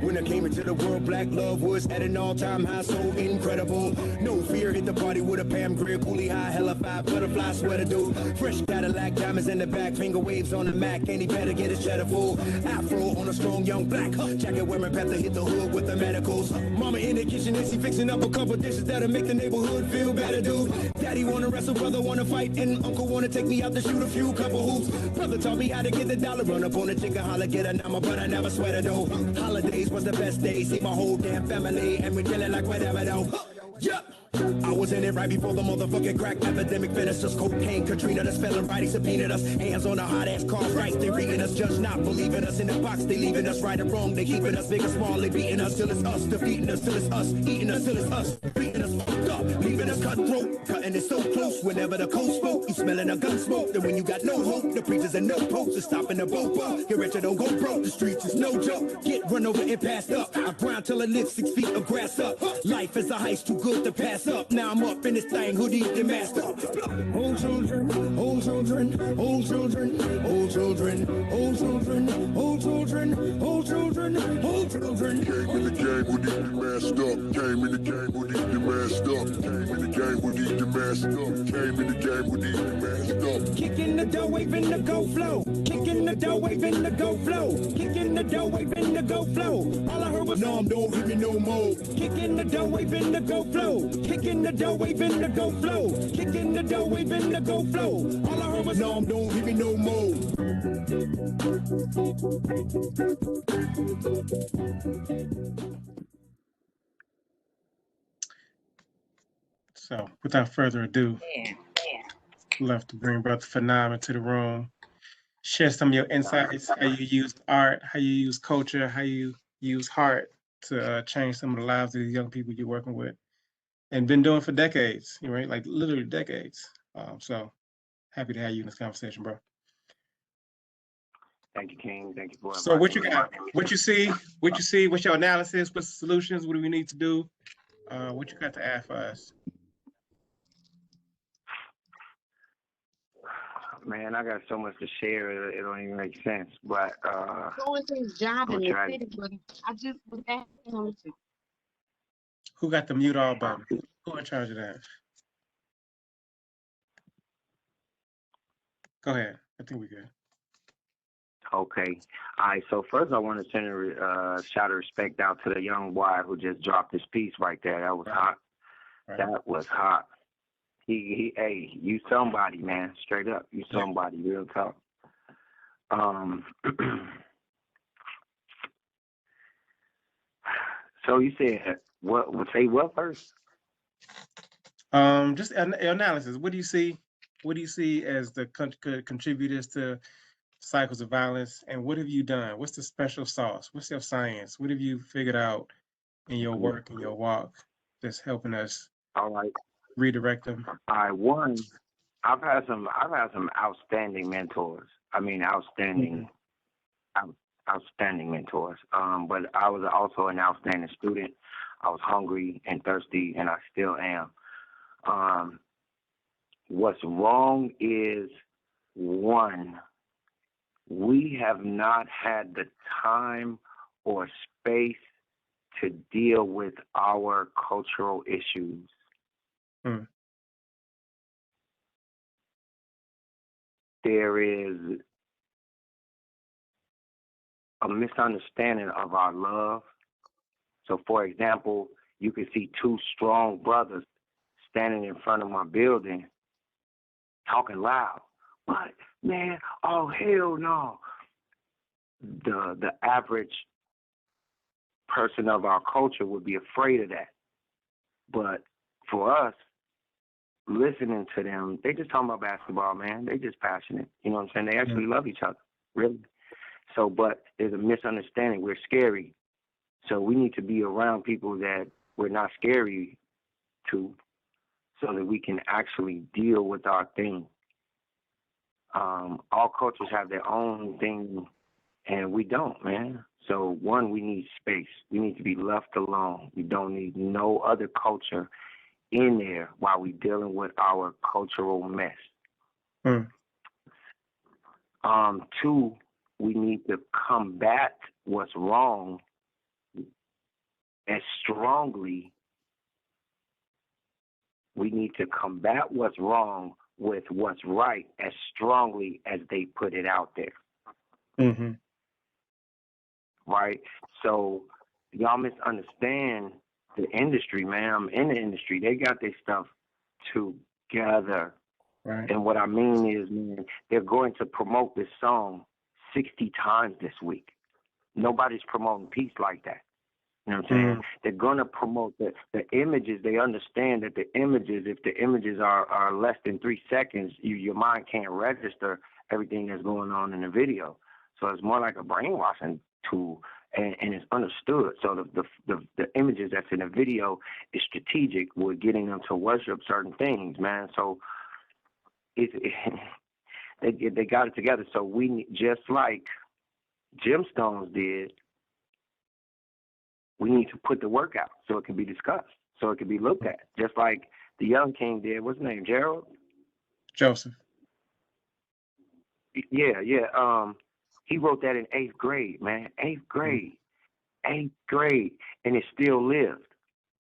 Speaker 7: When I came into the world, black love was at an all-time high, so incredible. No fear, hit the party with a Pam Grier, coolie high, hella five, butterfly sweater dude. Fresh Cadillac, diamonds in the back, finger waves on the Mac, and he better get his cheddar full. Afro on a strong young black, jacket wearing Panther, hit the hood with the medicals. Mama in the kitchen and she fixing up a couple dishes that'll make the neighborhood feel better, dude. Daddy wanna wrestle, brother wanna fight, and uncle wanna take me out to shoot a few couple hoops. Brother taught me how to get the dollar, run up on a chicken, holler, get a number, but I never sweat it though. Holidays was the best day, see my whole damn family, and we chillin' like whatever though. Yup. I was in it right before the motherfucking crack epidemic finished us. Cocaine, Katrina, the spelling right, he subpoenaed us. Hands on the hot ass cars, right, they reading us. Judge not believing us in the box, they leaving us right or wrong. They keeping us big or small, they beating us till it's us, defeating us till it's us, eating us till it's us, beating us fucked up, leaving us cutthroat, cutting it so close. Whenever the coast spoke, you smelling a gun smoke. Then when you got no hope, the preachers and no popes are stopping the boat. Get rich or don't go broke, the streets is no joke. Get run over and passed up. I grind till I live 6 feet of grass up. Life is a heist too good to pass up. Now I'm up in this thing, hoodie the master. Old children, old children, old children, old children, old children, old children, old children, old children.
Speaker 8: Came in the game, we need to mask up. Came in the game, we need to mask up. Came in the game, we need to mask up. Came in the game, we need to mask up.
Speaker 7: Kicking the dough, waving the go flow. Kicking the dough, waving the go flow. Kicking the dough, waving the go flow. All I heard was "Nom, don't hit me no more." Kicking the dough, waving the go flow. Kicking the dough, waving the go flow. Kicking the dough, waving the go flow. All I heard was "Nom, don't hit me no more."
Speaker 2: So without further ado, love to bring Brother Phenom into the room. Share some of your insights, how you use art, how you use culture, how you use heart to change some of the lives of the young people you're working with, and been doing for decades, right? Like literally decades. So happy to have you in this conversation, bro.
Speaker 9: Thank you, King. Thank you for
Speaker 2: So what you got? What you see? What's your analysis? What's the solutions? What do we need to do? What you got to add for us?
Speaker 9: Man, I got so much to share. It don't even make sense. But
Speaker 10: Going to his job in
Speaker 9: I'm
Speaker 10: the
Speaker 9: trying.
Speaker 10: city, but I just was asking him to.
Speaker 2: Who got the mute all button? Who in charge of that? Go ahead. I think we good.
Speaker 9: Okay. All right. So first, I want to send a shout of respect out to the young boy who just dropped his piece right there. That was hot.
Speaker 2: Right.
Speaker 9: That was hot. Hey, you somebody, man. Straight up, you somebody. Real talk. So you said what? Say what first?
Speaker 2: Just an analysis. What do you see? What do you see as the contributors to cycles of violence, and what have you done? What's the special sauce? What's your science? What have you figured out in your work and your walk that's helping us
Speaker 9: All right.
Speaker 2: redirect them?
Speaker 9: All right. One, I've had some outstanding mentors. I mean, outstanding mentors. But I was also an outstanding student. I was hungry and thirsty, and I still am. What's wrong is, one, we have not had the time or space to deal with our cultural issues. There is a misunderstanding of our love. So, for example, you can see two strong brothers standing in front of my building talking loud. What? Man, oh, hell no. The average person of our culture would be afraid of that. But for us, listening to them, they just talking about basketball, man. They just passionate. You know what I'm saying? They actually love each other, really. So, but there's a misunderstanding. We're scary. So we need to be around people that we're not scary to, so that we can actually deal with our thing. All cultures have their own thing, and we don't, man. So one, we need space. We need to be left alone. We don't need no other culture in there while we're dealing with our cultural mess. Two, we need to combat what's wrong as strongly. We need to combat what's wrong with what's right as strongly as they put it out there. Right? So y'all misunderstand the industry, man. I'm in the industry. They got their stuff together.
Speaker 2: Right.
Speaker 9: And what I mean is, man, they're going to promote this song 60 times this week. Nobody's promoting peace like that. You know what I'm saying? They're going to promote the images. They understand that the images, if the images are less than 3 seconds, your mind can't register everything that's going on in the video. So it's more like a brainwashing tool, and it's understood. So the images that's in the video is strategic with getting them to worship certain things, man. So they got it together. So we, just like Gemstones did, we need to put the work out so it can be discussed, so it can be looked at. Just like the Young King did. What's his name? Gerald?
Speaker 2: Joseph.
Speaker 9: Yeah. He wrote that in 8th grade, man. 8th grade. 8th grade. And it still lived.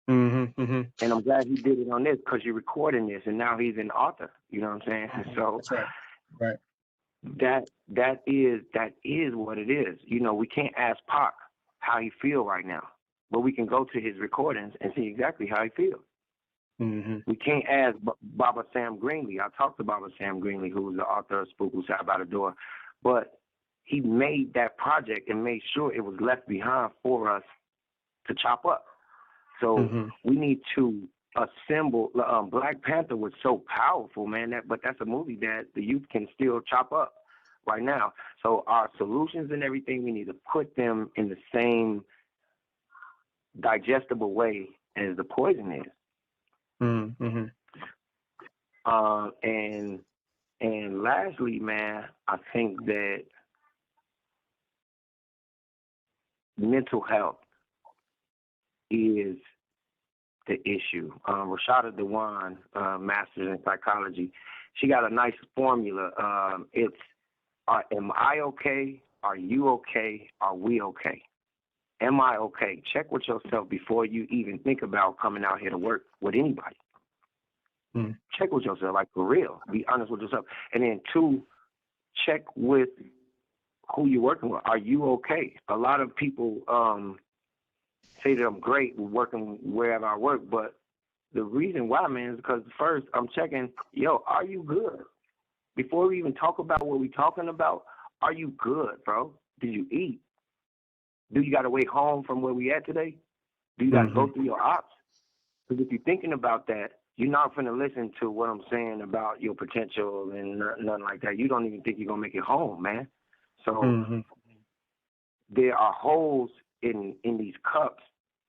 Speaker 9: And I'm glad he did it on this, because you're recording this, and now he's an author. You know what I'm saying? So
Speaker 2: that's right. Right.
Speaker 9: That is what it is. You know, we can't ask Pac how he feel right now, but we can go to his recordings and see exactly how he feels. We can't ask Baba Sam Greenlee. I talked to Baba Sam Greenlee, who was the author of Spook Who Sat by the Door, but he made that project and made sure it was left behind for us to chop up. So we need to assemble. Black Panther was so powerful, man, but that's a movie that the youth can still chop up right now. So our solutions and everything, we need to put them in the same digestible way as the poison is. And lastly, man, I think that mental health is the issue. Rashada Dewan, master's in psychology, she got a nice formula. It's am I okay? Are you okay? Are we okay? Am I okay? Check with yourself before you even think about coming out here to work with anybody. Check with yourself, like for real. Be honest with yourself. And then 2, check with who you're working with. Are you okay? A lot of people say that I'm great working wherever I work, but the reason why, man, is because first I'm checking, are you good? Before we even talk about what we're talking about, are you good, bro? Did you eat? Do you got to wait home from where we at today? Do you got to go through your ops? Because if you're thinking about that, you're not going to listen to what I'm saying about your potential and nothing like that. You don't even think you're going to make it home, man. So there are holes in these cups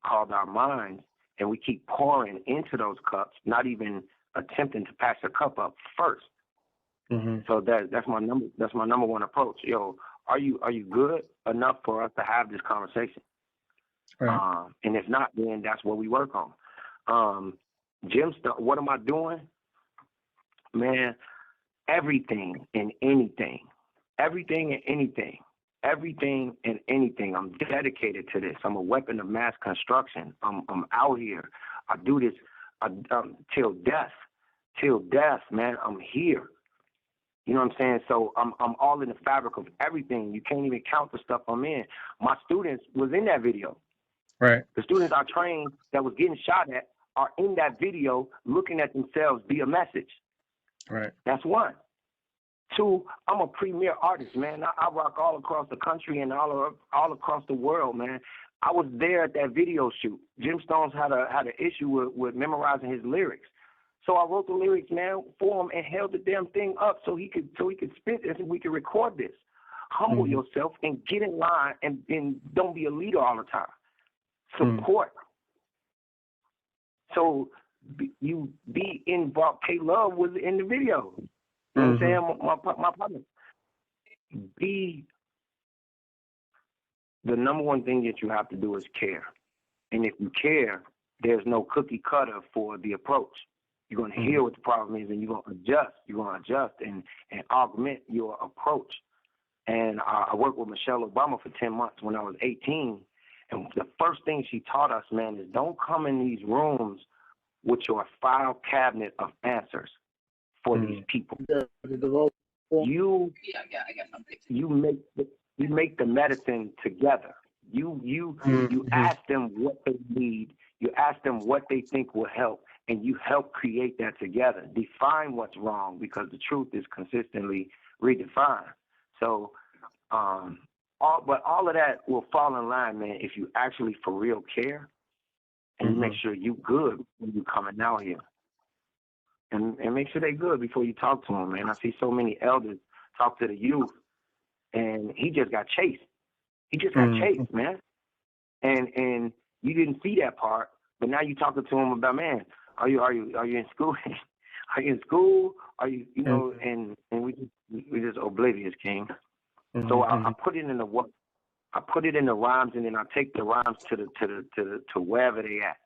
Speaker 9: called our minds, and we keep pouring into those cups, not even attempting to pass the cup up first. So that's my number one approach. Are you good enough for us to have this conversation? Right. And if not, then that's what we work on. Jim, what am I doing? Man, everything and anything. Everything and anything. I'm dedicated to this. I'm a weapon of mass construction. I'm out here. I do this till death, man. I'm here. You know what I'm saying? So I'm all in the fabric of everything. You can't even count the stuff I'm in. My students was in that video.
Speaker 2: Right.
Speaker 9: The students I trained that was getting shot at are in that video looking at themselves be a message.
Speaker 2: Right.
Speaker 9: That's 1. 2, I'm a premier artist, man. I rock all across the country and all across the world, man. I was there at that video shoot. Jim Stones had an issue with memorizing his lyrics. So I wrote the lyrics, man, for him and held the damn thing up so he could spit this and we could record this. Humble yourself and get in line and don't be a leader all the time. Support. So you be involved. K-Love was in the video. You know what I'm saying? My partner. Be the number one thing that you have to do is care. And if you care, there's no cookie cutter for the approach. You're going to hear what the problem is and you're going to adjust. You're going to adjust and augment your approach. And I worked with Michelle Obama for 10 months when I was 18. And the first thing she taught us, man, is don't come in these rooms with your file cabinet of answers for these people. You make the medicine together. You ask them what they need. You ask them what they think will help, and you help create that together. Define what's wrong because the truth is consistently redefined. So, but all of that will fall in line, man, if you actually for real care and you make sure you good when you coming out here. And make sure they good before you talk to them, man. I see so many elders talk to the youth, and he just got chased. He just got chased, man. And you didn't see that part, but now you talking to him about, man, are you in school? Are you in school? Are you know? And we just oblivious, King. So I put it in the what? I put it in the rhymes, and then I take the rhymes to wherever they at.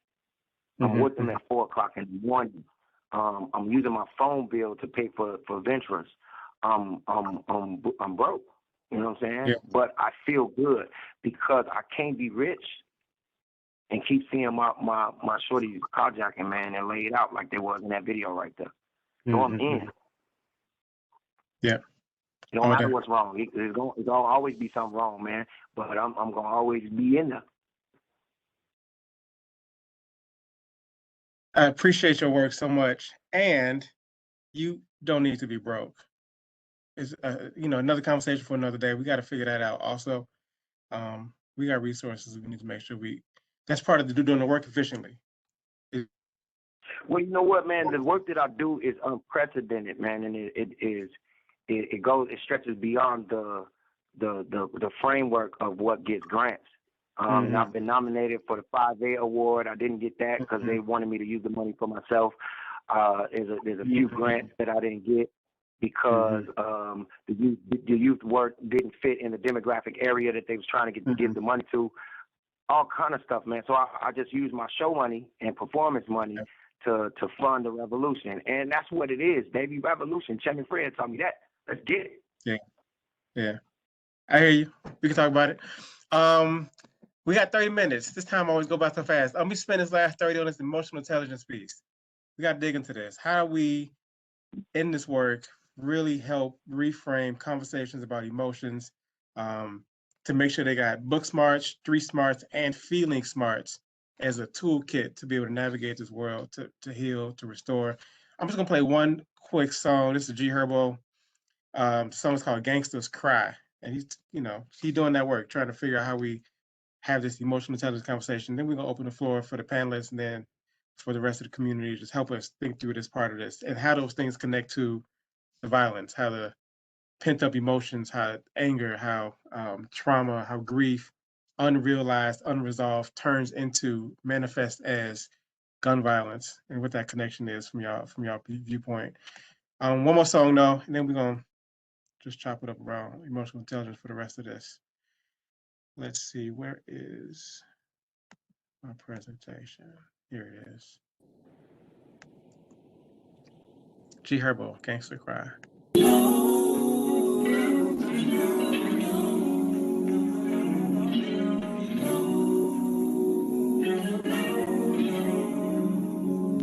Speaker 9: I'm with them at 4:00 in the morning. I'm using my phone bill to pay for Ventures. I'm broke. You know what I'm saying? Yeah. But I feel good because I can't be rich and keep seeing my shorties carjacking, man, and laid out like they was in that video right there. So I'm in.
Speaker 2: Yeah.
Speaker 9: It don't matter what's wrong. There's gonna always be something wrong, man. But I'm gonna always be in there.
Speaker 2: I appreciate your work so much, and you don't need to be broke. It's another conversation for another day. We got to figure that out. Also, we got resources. We need to make sure that's part of doing the work efficiently.
Speaker 9: Well, you know what, man? The work that I do is unprecedented, man, and it stretches beyond the framework of what gets grants. And I've been nominated for the 5A award. I didn't get that because they wanted me to use the money for myself. There's a few grants that I didn't get because the youth work didn't fit in the demographic area that they was trying to give the money to. All kind of stuff, man. So I just use my show money and performance money to fund the revolution. And that's what it is, baby. Revolution. Chairman Fred told me that. Let's get it.
Speaker 2: Yeah. I hear you. We can talk about it. We got 30 minutes. This time I always go by so fast. I'm gonna spend this last 30 on this emotional intelligence piece. We got to dig into this. How do we, in this work, really help reframe conversations about emotions to make sure they got book smarts, street smarts, and feeling smarts as a toolkit to be able to navigate this world, to heal, to restore. I'm just gonna play one quick song. This is G Herbo. The song is called Gangsters Cry. And he's doing that work, trying to figure out how we have this emotional intelligence conversation. Then we're gonna open the floor for the panelists and then for the rest of the community, just help us think through this part of this and how those things connect to the violence, how the pent up emotions, how anger, how trauma, how grief, unrealized, unresolved turns into manifest as gun violence, and what that connection is from y'all viewpoint. One more song though, and then we're gonna just chop it up around emotional intelligence for the rest of this. Let's see, where is my presentation? Here it is. G Herbo, Gangster Cry.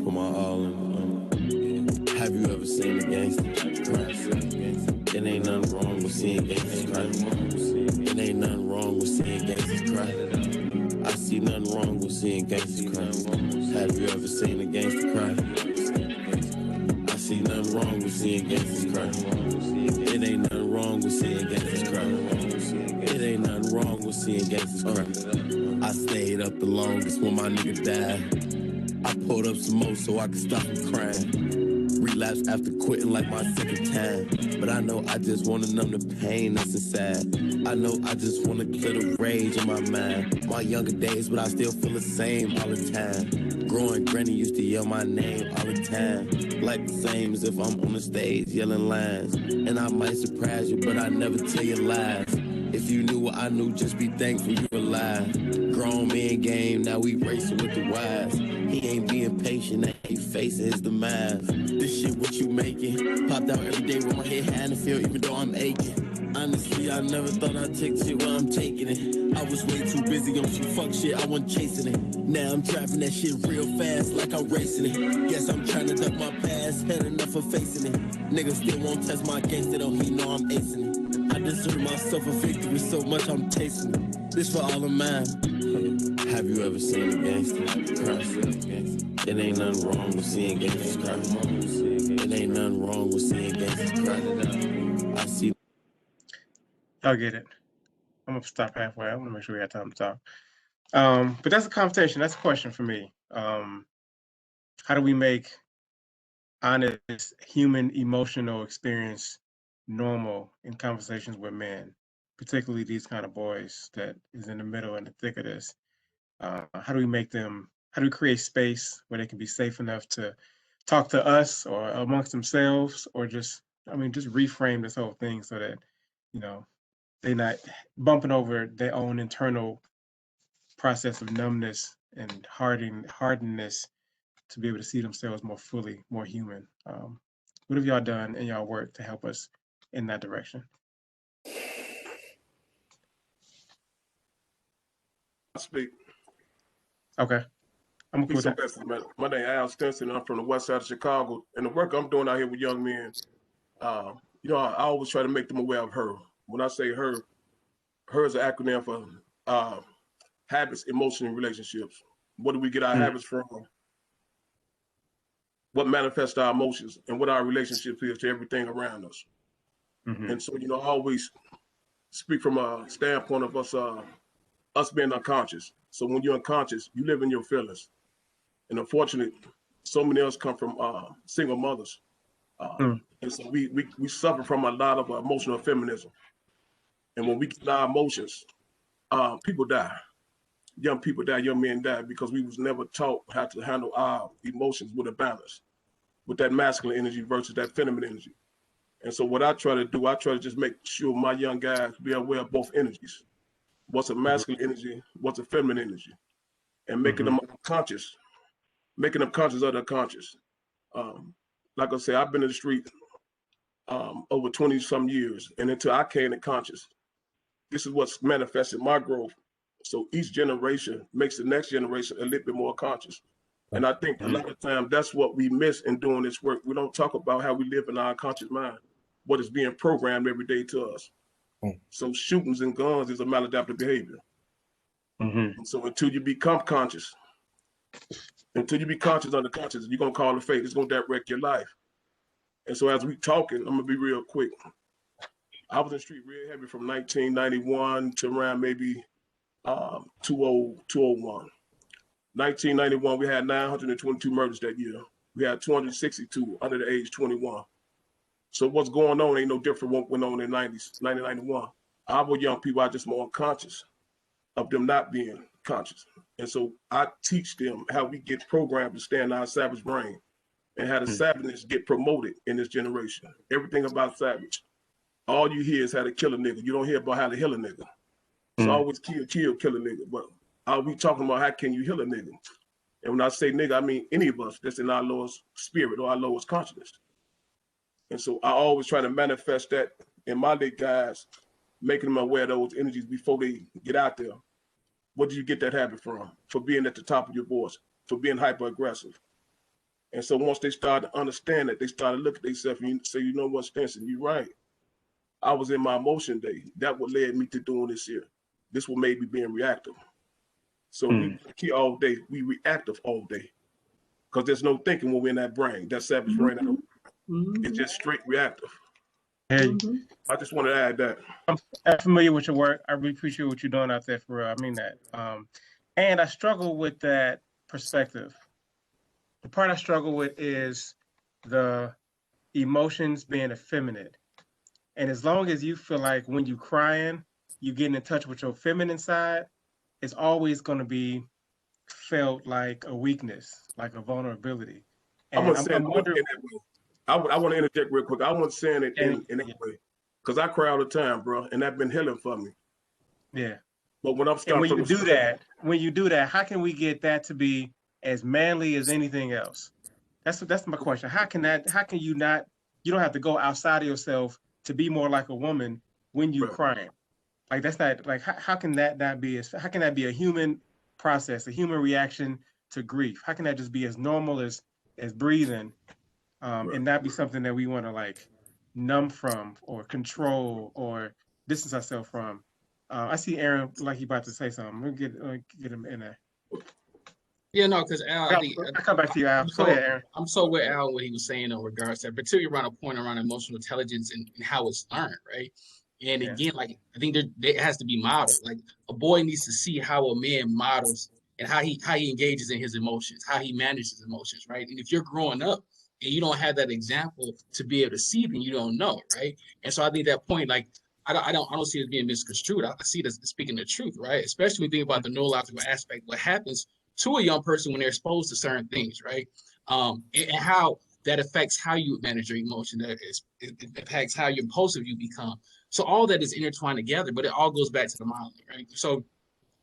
Speaker 11: Put my all in. Have you ever seen a gangster cry? It ain't nothing wrong with seeing gangsters cry. It ain't nothing wrong with seeing gangsters cry. I see nothing wrong with seeing gangsters cry. Have you ever seen a gangster cry? I see nothing wrong with seeing gangsters cry. It ain't nothing wrong with seeing gangsters cry. It ain't nothing wrong with seeing gangsters cry. I stayed up the longest when my nigga died. I pulled up some more so I could stop him crying. Relapse after quitting like my second time. But I know I just wanna numb the pain that's inside. I know I just wanna clear the rage in my mind. My younger days, but I still feel the same all the time. Growing granny used to yell my name all the time. Like the same as if I'm on the stage yelling lines. And I might surprise you, but I never tell you lies. If you knew what I knew, just be thankful you alive. Grown man game, now we racing with the wise. He ain't being patient, that he facing his demise. This shit what you making? Popped out every day with my head high in the field, even though I'm aching. Honestly, I never thought I'd take shit where I'm taking it. I was way too busy on some fuck shit, I wasn't chasing it. Now I'm driving that shit real fast, like I'm racing it. Guess I'm trying to duck my past, had enough of facing it. Niggas still won't test my gangster though, he know I'm acing it. I deserve myself a victory so much I'm tasting it. This for all of mine. Have you ever seen a gangster cry? It ain't nothing wrong with seeing gangsters cry. It ain't nothing wrong with seeing gangsters cry. I see.
Speaker 2: Y'all get it. I'm gonna stop halfway. I want to make sure we got time to talk. But that's a conversation. That's a question for me. How do we make honest human emotional experience normal in conversations with men, particularly these kind of boys that is in the middle and the thick of this? How do we create space where they can be safe enough to talk to us or amongst themselves, or just reframe this whole thing so that, they're not bumping over their own internal process of numbness and hardness to be able to see themselves more fully, more human. What have y'all done in y'all work to help us in that direction?
Speaker 12: I speak.
Speaker 2: Okay. I'm
Speaker 12: Peace and blessings, man. My name is Al Stinson. I'm from the west side of Chicago. And the work I'm doing out here with young men, I always try to make them aware of HER. When I say HER is an acronym for habits, emotion, and relationships. What do we get our habits from? What manifests our emotions, and what our relationship is to everything around us. And so, I always speak from a standpoint of us being unconscious. So when you're unconscious, you live in your feelings. And unfortunately, so many of us come from single mothers. And so we suffer from a lot of emotional feminism. And when we get our emotions, people die. Young people die, young men die, because we was never taught how to handle our emotions with a balance, with that masculine energy versus that feminine energy. And so what I try to do, I try to just make sure my young guys be aware of both energies. What's a masculine energy, what's a feminine energy, and making them conscious making them conscious of their conscious. Like I said, I've been in the street over 20 some years, and until I came to conscious, this is what's manifested my growth. So each generation makes the next generation a little bit more conscious. And I think a lot of times that's what we miss in doing this work. We don't talk about how we live in our unconscious mind, what is being programmed every day to us. So shootings and guns is a maladaptive behavior. And so until you become conscious, until you be conscious of the conscious, you're gonna call the fate. It's gonna direct your life. And so as we talking, I'm gonna be real quick. I was in the street real heavy from 1991 to around maybe 201. 1991, we had 922 murders that year. We had 262 under the age 21. So what's going on ain't no different from what went on in 1991. Our young people are just more unconscious of them not being conscious. And so I teach them how we get programmed to stay in our savage brain and how the savageness get promoted in this generation. Everything about savage. All you hear is how to kill a nigga. You don't hear about how to heal a nigga. It's always kill a nigga. But are we talking about how can you heal a nigga? And when I say nigga, I mean any of us that's in our lowest spirit or our lowest consciousness. And so I always try to manifest that in my little guys, making them aware of those energies before they get out there. What do you get that habit from? For being at the top of your voice, for being hyper aggressive. And so once they start to understand that, they start to look at themselves and say, you know what, Stenson, you're right. I was in my emotion day. That what led me to doing this here. This what made me being reactive. So we key all day, we reactive all day. Because there's no thinking when we're in that brain, that savage brain. It's just straight reactive.
Speaker 2: Hey,
Speaker 12: I just want to add that.
Speaker 2: I'm familiar with your work. I really appreciate what you're doing out there for real. I mean that. And I struggle with that perspective. The part I struggle with is the emotions being effeminate. And as long as you feel like when you're crying, you're getting in touch with your feminine side, it's always going to be felt like a weakness, like a vulnerability. And I'm wondering,
Speaker 12: I want to interject real quick. I wasn't saying it in that way, because I cry all the time, bro, and that's been healing for me.
Speaker 2: Yeah.
Speaker 12: But when I'm
Speaker 2: starting, when you do that, how can we get that to be as manly as anything else? That's my question. How can you not? You don't have to go outside of yourself to be more like a woman when you're crying. Like that's not like how can that not be? How can that be a human process, a human reaction to grief? How can that just be as normal as breathing? And not be something that we want to like numb from or control or distance ourselves from. I see Aaron like he about to say something. We'll get him in there.
Speaker 4: Yeah, no, because Al,
Speaker 2: I'll come back to you, Al. Go ahead, Aaron.
Speaker 4: I'm so with Al what he was saying in regards to that, particularly around a point around emotional intelligence and how it's learned, right? And again, like I think there has to be modeled. Like a boy needs to see how a man models and how he engages in his emotions, how he manages emotions, right? And if you're growing up and you don't have that example to be able to see, then you don't know, right? And so I think that point, like, I don't see it as being misconstrued. I see it as speaking the truth, right? Especially when you think about the neurological aspect, what happens to a young person when they're exposed to certain things, right? And how that affects how you manage your emotion, that it impacts how impulsive you become. So all that is intertwined together, but it all goes back to the modeling, right? So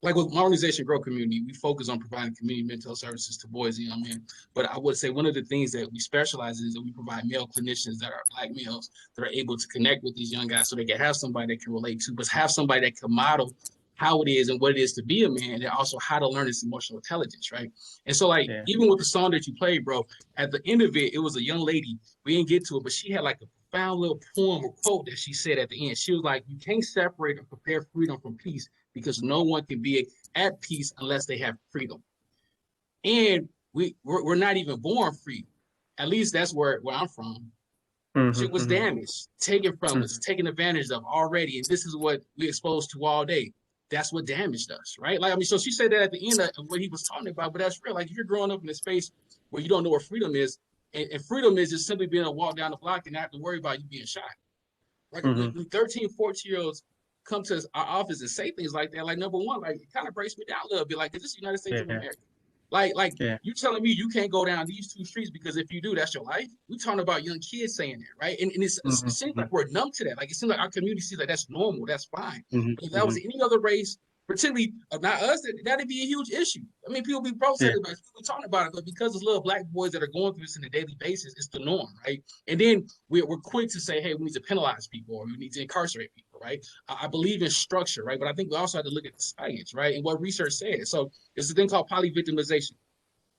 Speaker 4: like with my organization, Grow Community, we focus on providing community mental health services to boys and young men. But I would say one of the things that we specialize in is that we provide male clinicians that are Black males that are able to connect with these young guys so they can have somebody they can relate to, but have somebody that can model how it is and what it is to be a man, and also how to learn this emotional intelligence, right? And so like, even with the song that you played, bro, at the end of it, it was a young lady, we didn't get to it, but she had like a profound little poem or quote that she said at the end. She was like, you can't separate or prepare freedom from peace because no one can be at peace unless they have freedom. And we're not even born free. At least that's where I'm from. Shit was damaged, taken from us, taken advantage of already. And this is what we're exposed to all day. That's what damaged us, right? Like, I mean, so she said that at the end of what he was talking about, but that's real. Like, if you're growing up in a space where you don't know what freedom is, and freedom is just simply being able to walk down the block and not have to worry about you being shot. Like, when 13, 14-year-olds come to our office and say things like that, like, number one, like, it kind of breaks me down a little bit. Like, is this the United States of America? Like you telling me you can't go down these two streets because if you do, that's your life? We're talking about young kids saying that, right? And it seems like we're numb to that. Like, it seems like our community sees like that's normal, that's fine. If that was any other race, particularly not us, that'd be a huge issue. I mean, people be protesting about it, people talking about it, but because there's little black boys that are going through this on a daily basis, it's the norm, right? And then we're quick to say, hey, we need to penalize people or we need to incarcerate people, right? I believe in structure, right? But I think we also have to look at the science, right? And what research says. So there's a thing called polyvictimization.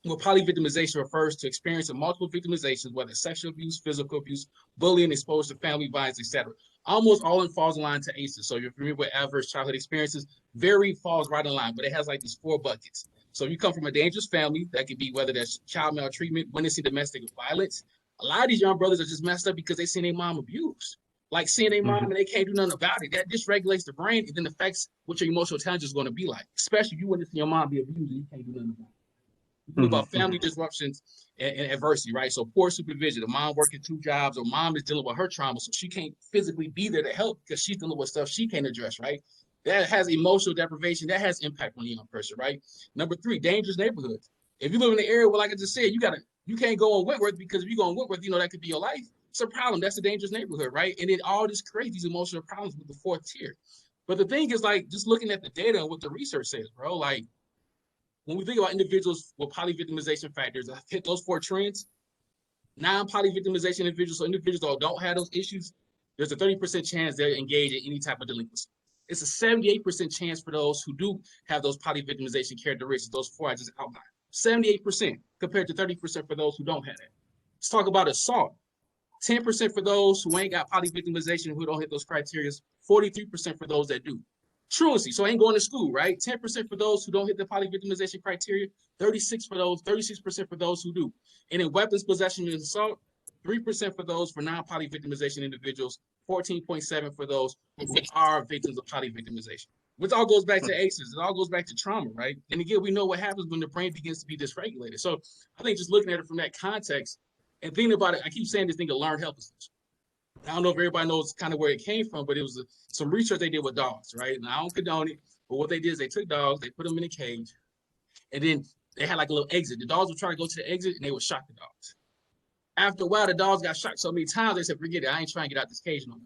Speaker 4: Well, polyvictimization refers to experiencing multiple victimizations, whether it's sexual abuse, physical abuse, bullying, exposure to family violence, etc. Almost all in falls in line to ACEs. So if you're familiar with adverse childhood experiences, very falls right in line, but it has like these 4 buckets. So if you come from a dangerous family, that could be whether that's child maltreatment, witnessing domestic violence. A lot of these young brothers are just messed up because they seen their mom abused. Like seeing their mom and they can't do nothing about it. That dysregulates the brain and then affects what your emotional intelligence is going to be like, especially if you witnessing your mom be abused and you can't do nothing about it. About family disruptions and adversity, right? So poor supervision, the mom working 2 jobs, or mom is dealing with her trauma, so she can't physically be there to help because she's dealing with stuff she can't address, right? That has emotional deprivation, that has impact on the young person, right? Number 3, dangerous neighborhoods. If you live in the area where, like I just said, you can't go on Whitworth because if you go on Whitworth, that could be your life. It's a problem. That's a dangerous neighborhood, right? And it all just creates these emotional problems with the 4th tier. But the thing is, like, just looking at the data and what the research says, bro, like, when we think about individuals with polyvictimization factors, I hit those 4 trends. Non-polyvictimization individuals, so individuals that don't have those issues, there's a 30% chance they'll engage in any type of delinquency. It's a 78% chance for those who do have those polyvictimization characteristics, those 4 I just outlined. 78% compared to 30% for those who don't have that. Let's talk about assault. 10% for those who ain't got polyvictimization, who don't hit those criteria, 43% for those that do. Truancy, so ain't going to school, right? 10% for those who don't hit the polyvictimization criteria, 36% for those who do. And in weapons possession and assault, 3% for those for non-polyvictimization individuals, 14.7% for those who are victims of polyvictimization. Which all goes back to ACEs. It all goes back to trauma, right? And again, we know what happens when the brain begins to be dysregulated. So I think just looking at it from that context and thinking about it, I keep saying this thing of learned helplessness. I don't know if everybody knows kind of where it came from, but it was some research they did with dogs, right? And I don't condone it, but what they did is they took dogs, they put them in a cage, and then they had like a little exit. The dogs would try to go to the exit, and they would shock the dogs. After a while, the dogs got shocked so many times, they said, forget it, I ain't trying to get out this cage no more.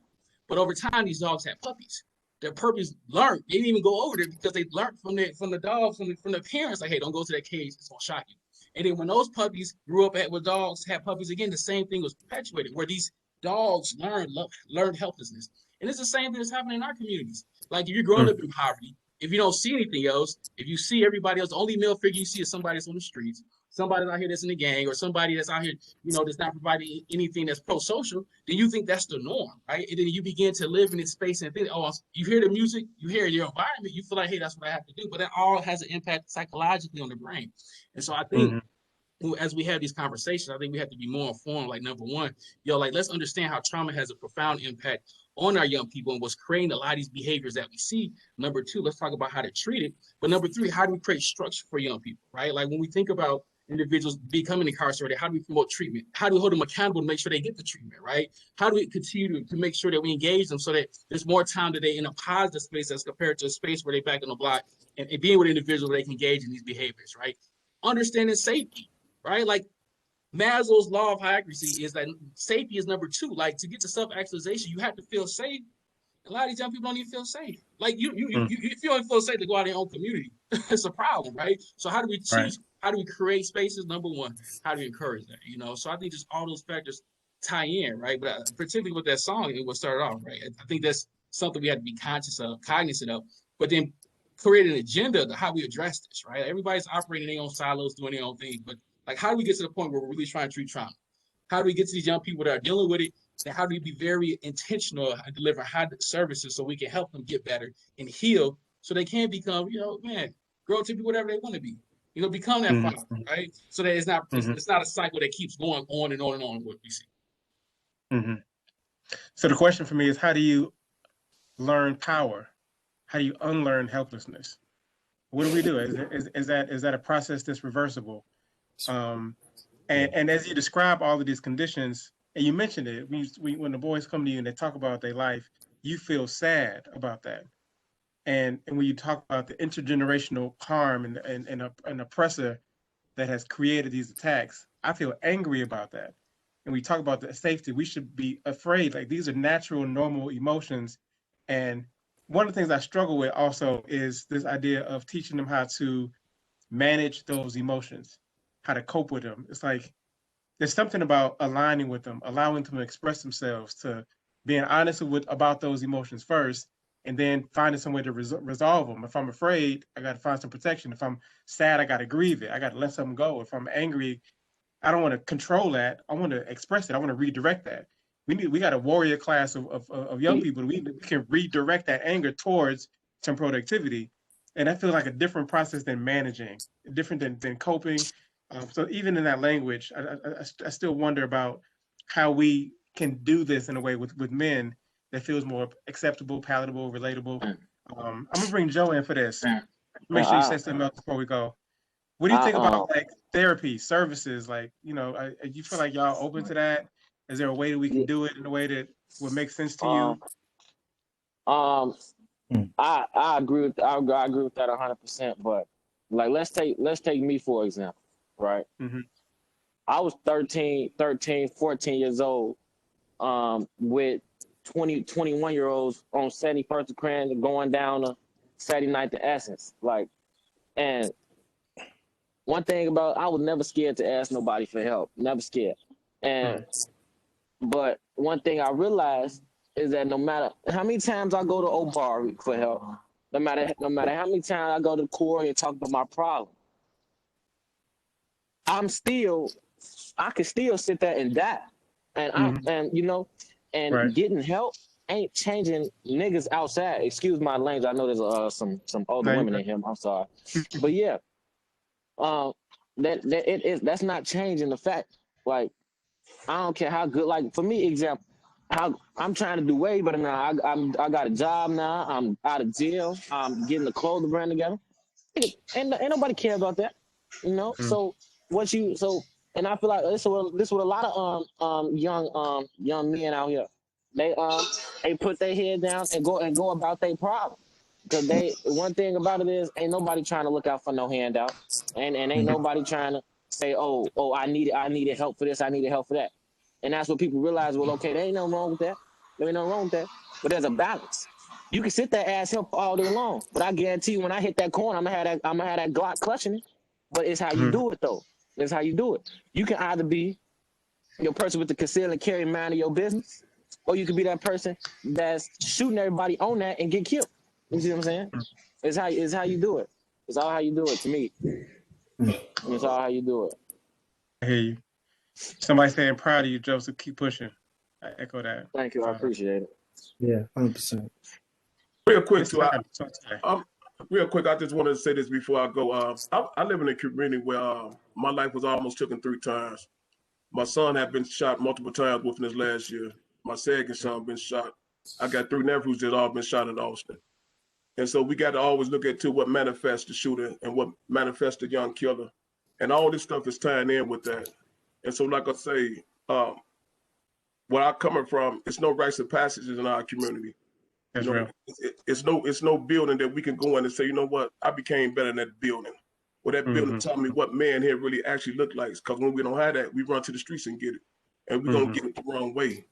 Speaker 4: But over time, these dogs had puppies. Their puppies learned. They didn't even go over there because they learned from the dogs, from the parents, like, hey, don't go to that cage, it's going to shock you. And then when those puppies grew up with dogs, had puppies again, the same thing was perpetuated, where these dogs learned helplessness. And it's the same thing that's happening in our communities. Like if you're growing up in poverty, if you don't see anything else, if you see everybody else, the only male figure you see is somebody that's on the streets, somebody out here that's in the gang, or somebody that's out here, that's not providing anything that's pro-social, then you think that's the norm, right? And then you begin to live in this space and think, oh, you hear the music, you hear your environment, you feel like, hey, that's what I have to do. But that all has an impact psychologically on the brain. And so I think as we have these conversations, I think we have to be more informed. Like, number one, let's understand how trauma has a profound impact on our young people and what's creating a lot of these behaviors that we see. Number two, let's talk about how to treat it. But number three, how do we create structure for young people, right? Like when we think about individuals becoming incarcerated, how do we promote treatment? How do we hold them accountable to make sure they get the treatment, right? How do we continue to make sure that we engage them so that there's more time that they're in a positive space as compared to a space where they're back on the block and being with individuals where they can engage in these behaviors, right? Understanding safety, right? Like Maslow's law of hierarchy is that safety is number two. Like to get to self-actualization, you have to feel safe. A lot of these young people don't even feel safe. Like if you don't feel safe to go out in your own community, it's a problem, right? So how do we teach? Right. How do we create spaces? Number one, how do we encourage that? So I think just all those factors tie in, right? But particularly with that song, it was started off, right? I think that's something we have to be cognizant of. But then create an agenda to how we address this, right? Everybody's operating their own silos, doing their own things. But like, how do we get to the point where we're really trying to treat trauma? How do we get to these young people that are dealing with it? And how do we be very intentional and deliver high services so we can help them get better and heal so they can become, grow to be whatever they want to be. Become that father, right? So that it's not a cycle that keeps going on and on and on. What we see.
Speaker 2: So the question for me is, how do you learn power? How do you unlearn helplessness? What do we do? Is that a process that's reversible? And as you describe all of these conditions, and you mentioned it, when the boys come to you and they talk about their life, you feel sad about that. And when you talk about the intergenerational harm and an oppressor that has created these attacks, I feel angry about that. And we talk about the safety, we should be afraid. Like these are natural, normal emotions. And one of the things I struggle with also is this idea of teaching them how to manage those emotions, how to cope with them. It's like there's something about aligning with them, allowing them to express themselves, to being honest about those emotions first, and then finding some way to resolve them. If I'm afraid, I got to find some protection. If I'm sad, I got to grieve it. I got to let something go. If I'm angry, I don't want to control that. I want to express it. I want to redirect that. We got a warrior class of young people. We can redirect that anger towards some productivity. And I feel like a different process than managing, different than coping. So even in that language, I still wonder about how we can do this in a way with men that feels more acceptable, palatable, relatable. I'm gonna bring Joe in for this. Make sure you say something else before we go. What do you think about like therapy services? Like, you know, you feel like y'all open to that? Is there a way that we can do it in a way that would make sense to you?
Speaker 6: I agree with that 100%. But like, let's take me for example, right?
Speaker 2: Mm-hmm.
Speaker 6: I was 13, 14 years old, with 20, 21-year-olds on 71st and Crandon going down to Saturday night to Essence. Like, and one thing about, I was never scared to ask nobody for help, never scared. And, but one thing I realized is that no matter how many times I go to Obari for help, no matter how many times I go to Corey and talk about my problem, I can still sit there and die. And you know, and getting help ain't changing niggas outside. Excuse my language. I know there's some older women in here. I'm sorry. But yeah, that's not changing the fact. Like, I don't care how good, like for me, example, I'm trying to do way better now. I got a job now. I'm out of jail. I'm getting the clothing brand together. Ain't nobody care about that, you know. So and I feel like this is what a lot of young men out here, they put their head down and go about their problem. Because one thing about it is, ain't nobody trying to look out for no handout, and ain't nobody trying to say, oh, I needed help for this, I needed help for that. And that's what people realize. Well, okay, there ain't nothing wrong with that. There ain't nothing wrong with that. But there's a balance. You can sit there ask help all day long, but I guarantee you, when I hit that corner, I'm gonna have that Glock clutching it. But it's how you do it, though. It's how you do it. You can either be your person with the conceal and carry mind of your business, or you could be that person that's shooting everybody on that and get killed. You see what I'm saying? It's how you do it. It's all how you do it to me. It's all how you do it.
Speaker 2: I hear you. Somebody saying proud of you, Joseph. Keep pushing. I echo that.
Speaker 6: Thank you. I appreciate it.
Speaker 5: Yeah, 100%.
Speaker 12: Real quick, I just wanted to say this before I go. I live in a community where my life was almost taken 3 times. My son had been shot multiple times within this last year. My second son been shot. I got 3 nephews that all been shot in Austin. And so we got to always look at what manifests the shooter and what manifests the young killer. And all this stuff is tying in with that. And so, like I say, where I'm coming from, it's no rites of passages in our community.
Speaker 2: That's
Speaker 12: real. It's no building that we can go in and say, you know what, I became better in that building. Well, that building taught me what man here really actually looked like. Because when we don't have that, we run to the streets and get it. And we're going to get it the wrong way.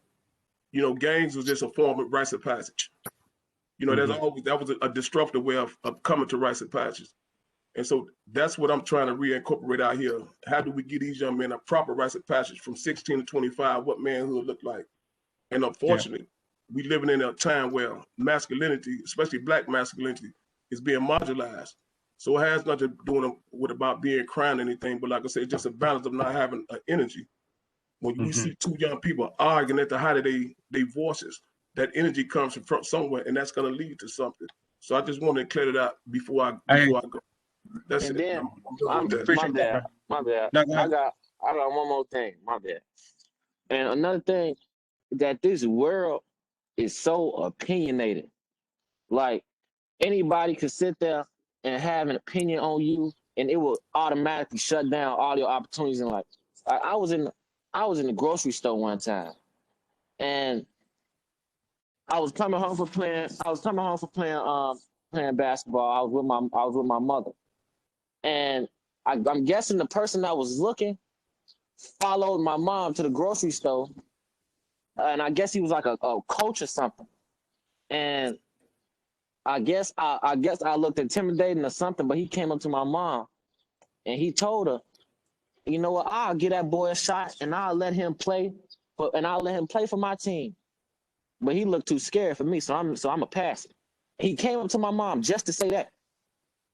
Speaker 12: You know, gangs was just a form of rites of passage. You know, that was a disruptive way of coming to rites of passage. And so that's what I'm trying to reincorporate out here. How do we get these young men a proper rites of passage from 16 to 25, what manhood look like? And unfortunately, we living in a time where masculinity, especially Black masculinity, is being marginalized. So it has nothing to do with about being crying or anything, but like I said, it's just a balance of not having an energy. When you see 2 young people arguing at the height of their voices, that energy comes from somewhere, and that's going to lead to something. So I just want to clear it out before I go. That's
Speaker 6: and
Speaker 12: it.
Speaker 6: then my bad.
Speaker 2: No,
Speaker 6: I got one more thing. My bad. And another thing, that this world is so opinionated. Like, anybody could sit there and have an opinion on you, and it will automatically shut down all your opportunities in life. I was in the grocery store one time, and I was coming home for playing basketball. I was with my mother. And I'm guessing the person that was looking followed my mom to the grocery store. And I guess he was like a coach or something. And I guess I looked intimidating or something, but he came up to my mom and he told her, you know what, I'll give that boy a shot and I'll let him play for my team. But he looked too scared for me, so I'm a pass it. He came up to my mom just to say that.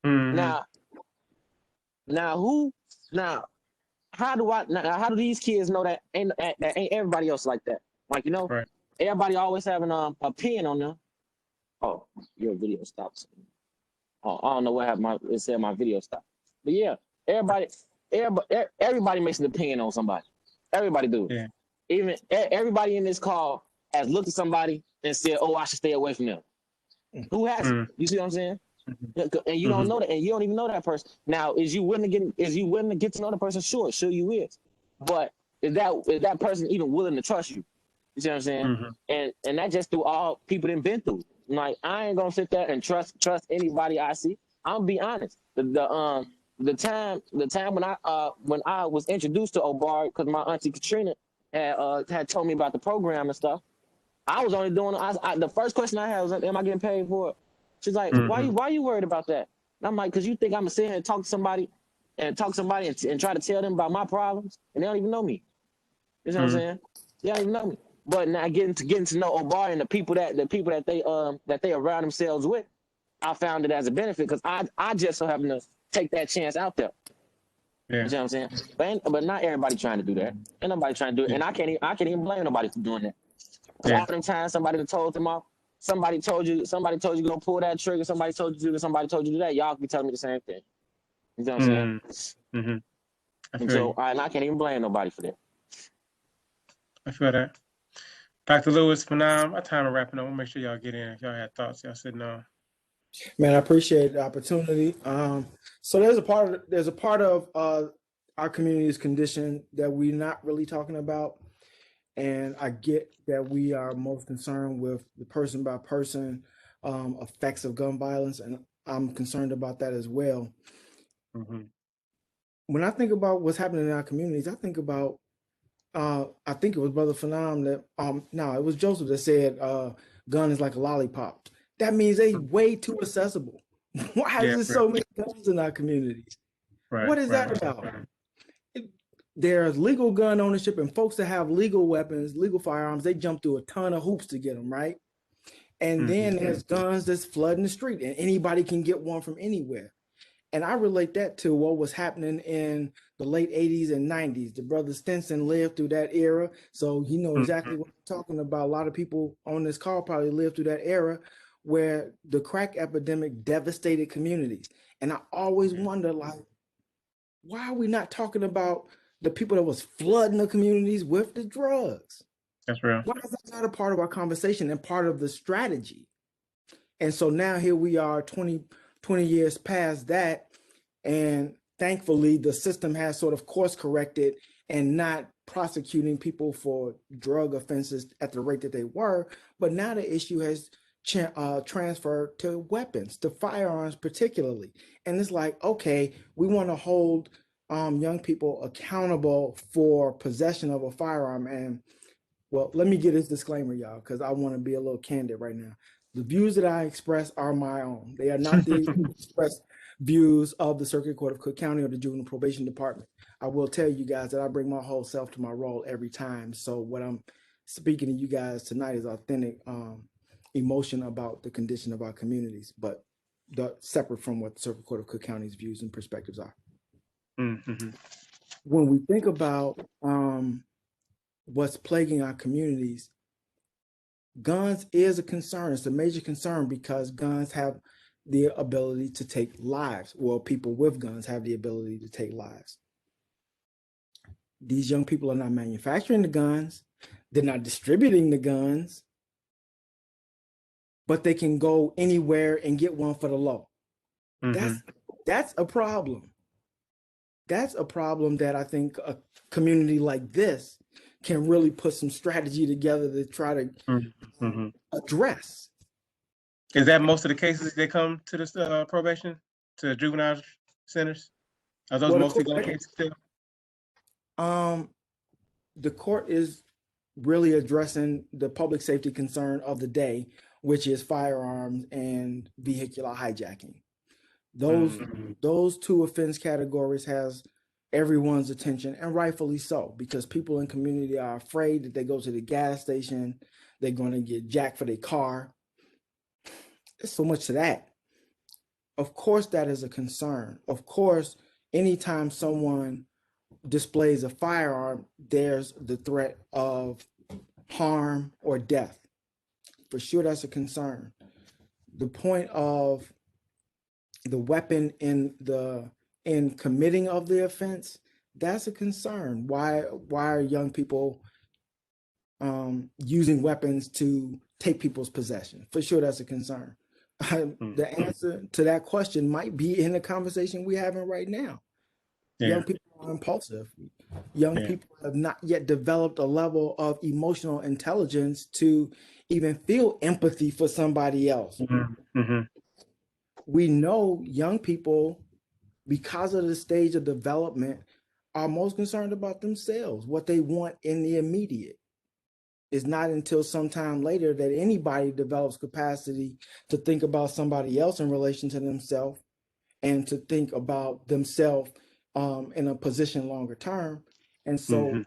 Speaker 6: Now how do these kids know that ain't everybody else like that? Like, you know,
Speaker 2: Right.
Speaker 6: everybody always having an opinion on them. Oh, your video stops. Oh, I don't know what happened. It said my video stopped. But yeah, everybody makes an opinion on somebody. Everybody do.
Speaker 2: Yeah.
Speaker 6: Even everybody in this call has looked at somebody and said, "Oh, I should stay away from them." Who hasn't? You see what I'm saying? And you don't know that, and you don't even know that person. Now, is you willing to get to know the person? Sure you is. But is that person even willing to trust you? You see what I'm saying? And that just through all people that been through. Like, I ain't gonna sit there and trust anybody I see. I'm gonna be honest. The time when I was introduced to Obari, because my auntie Katrina had told me about the program and stuff. I was only doing the first question I had was, am I getting paid for it? She's like, why you worried about that? And I'm like, because you think I'm gonna sit here and talk to somebody and try to tell them about my problems, and they don't even know me. You know what I'm saying? They don't even know me. But now getting to know Obari and the people that they around themselves with, I found it as a benefit because I just so happen to take that chance out there.
Speaker 2: Yeah.
Speaker 6: You know what I'm saying? But not everybody trying to do that. Ain't nobody trying to do it. And I can't even blame nobody for doing that. A lot of them times somebody told them off. Somebody told you go pull that trigger. Somebody told you to do this. Somebody told you to do that. Y'all be telling me the same thing. You know what I'm saying? And so I can't even blame nobody for that.
Speaker 2: I feel that. Dr. Lewis, Phenom, our time is wrapping up. We'll make sure y'all get in. If y'all had thoughts, y'all sitting on.
Speaker 5: Man, I appreciate the opportunity. So there's a part of our community's condition that we're not really talking about. And I get that we are most concerned with the person by person effects of gun violence. And I'm concerned about that as well. When I think about what's happening in our communities, I think about, I think it was Brother Phenom that, no, it was Joseph that said, gun is like a lollipop. That means they way too accessible. Why is there so many guns in our communities? What is that about? There's legal gun ownership and folks that have legal weapons, legal firearms, they jump through a ton of hoops to get them, right? And then there's guns that's flooding the street and anybody can get one from anywhere. And I relate that to what was happening in the late 80s and 90s. The brother Stinson lived through that era. So he knows exactly what I'm talking about. A lot of people on this call probably lived through that era where the crack epidemic devastated communities. And I always wonder, like, why are we not talking about the people that was flooding the communities with the drugs?
Speaker 2: That's real.
Speaker 5: Why is that not a part of our conversation and part of the strategy? And so now here we are 20 years past that. And thankfully, the system has sort of course corrected and not prosecuting people for drug offenses at the rate that they were. But now the issue has transferred to weapons, to firearms particularly. And it's like, okay, we want to hold young people accountable for possession of a firearm. And well, let me get this disclaimer, y'all, because I want to be a little candid right now. The views that I express are my own. They are not the expressed views of the Circuit Court of Cook County or the Juvenile Probation Department. I will tell you guys that I bring my whole self to my role every time. So what I'm speaking to you guys tonight is authentic emotion about the condition of our communities, but separate from what the Circuit Court of Cook County's views and perspectives are. When we think about what's plaguing our communities, guns is a concern. It's a major concern because guns have the ability to take lives. Well, people with guns have the ability to take lives. These young people are not manufacturing the guns. They're not distributing the guns, but they can go anywhere and get one for the low. That's a problem. That's a problem that I think a community like this can really put some strategy together to try to address.
Speaker 2: Is that most of the cases that come to this probation, to juvenile centers? Are those mostly gun cases still?
Speaker 5: The court is really addressing the public safety concern of the day, which is firearms and vehicular hijacking. Those two offense categories has everyone's attention, and rightfully so, because people in community are afraid that they go to the gas station, they're going to get jacked for their car. There's so much to that. Of course, that is a concern. Of course, anytime someone displays a firearm, there's the threat of harm or death. For sure, that's a concern. The point of the weapon in committing of the offense, that's a concern. Why are young people using weapons to take people's possession? For sure, that's a concern. The answer to that question might be in the conversation we're having right now. Young people are impulsive. Young people have not yet developed a level of emotional intelligence to even feel empathy for somebody else. We know young people, because of the stage of development, are most concerned about themselves, what they want in the immediate. It's not until sometime later that anybody develops capacity to think about somebody else in relation to themselves and to think about themselves in a position longer term. And so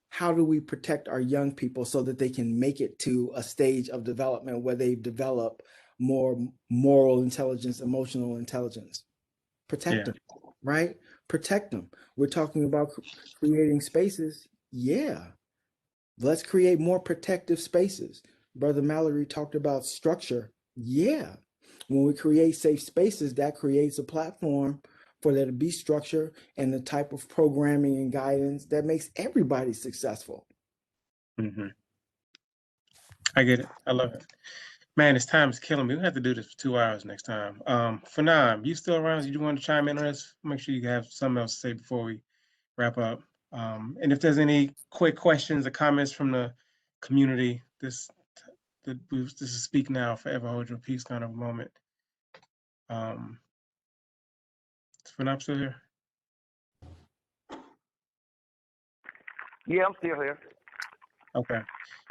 Speaker 5: how do we protect our young people so that they can make it to a stage of development where they've developed more moral intelligence, emotional intelligence? Protect them, right? Protect them. We're talking about creating spaces. Yeah. Let's create more protective spaces. Brother Mallory talked about structure. Yeah. When we create safe spaces, that creates a platform for there to be structure and the type of programming and guidance that makes everybody successful.
Speaker 2: I get it. I love it. Man, this time is killing me. We have to do this for 2 hours next time. Fanan, you still around? You want to chime in on this? Make sure you have something else to say before we wrap up. And if there's any quick questions or comments from the community, this is Speak Now, Forever Hold Your Peace kind of moment. Is Fanan still here?
Speaker 9: Yeah, I'm still here.
Speaker 2: Okay. I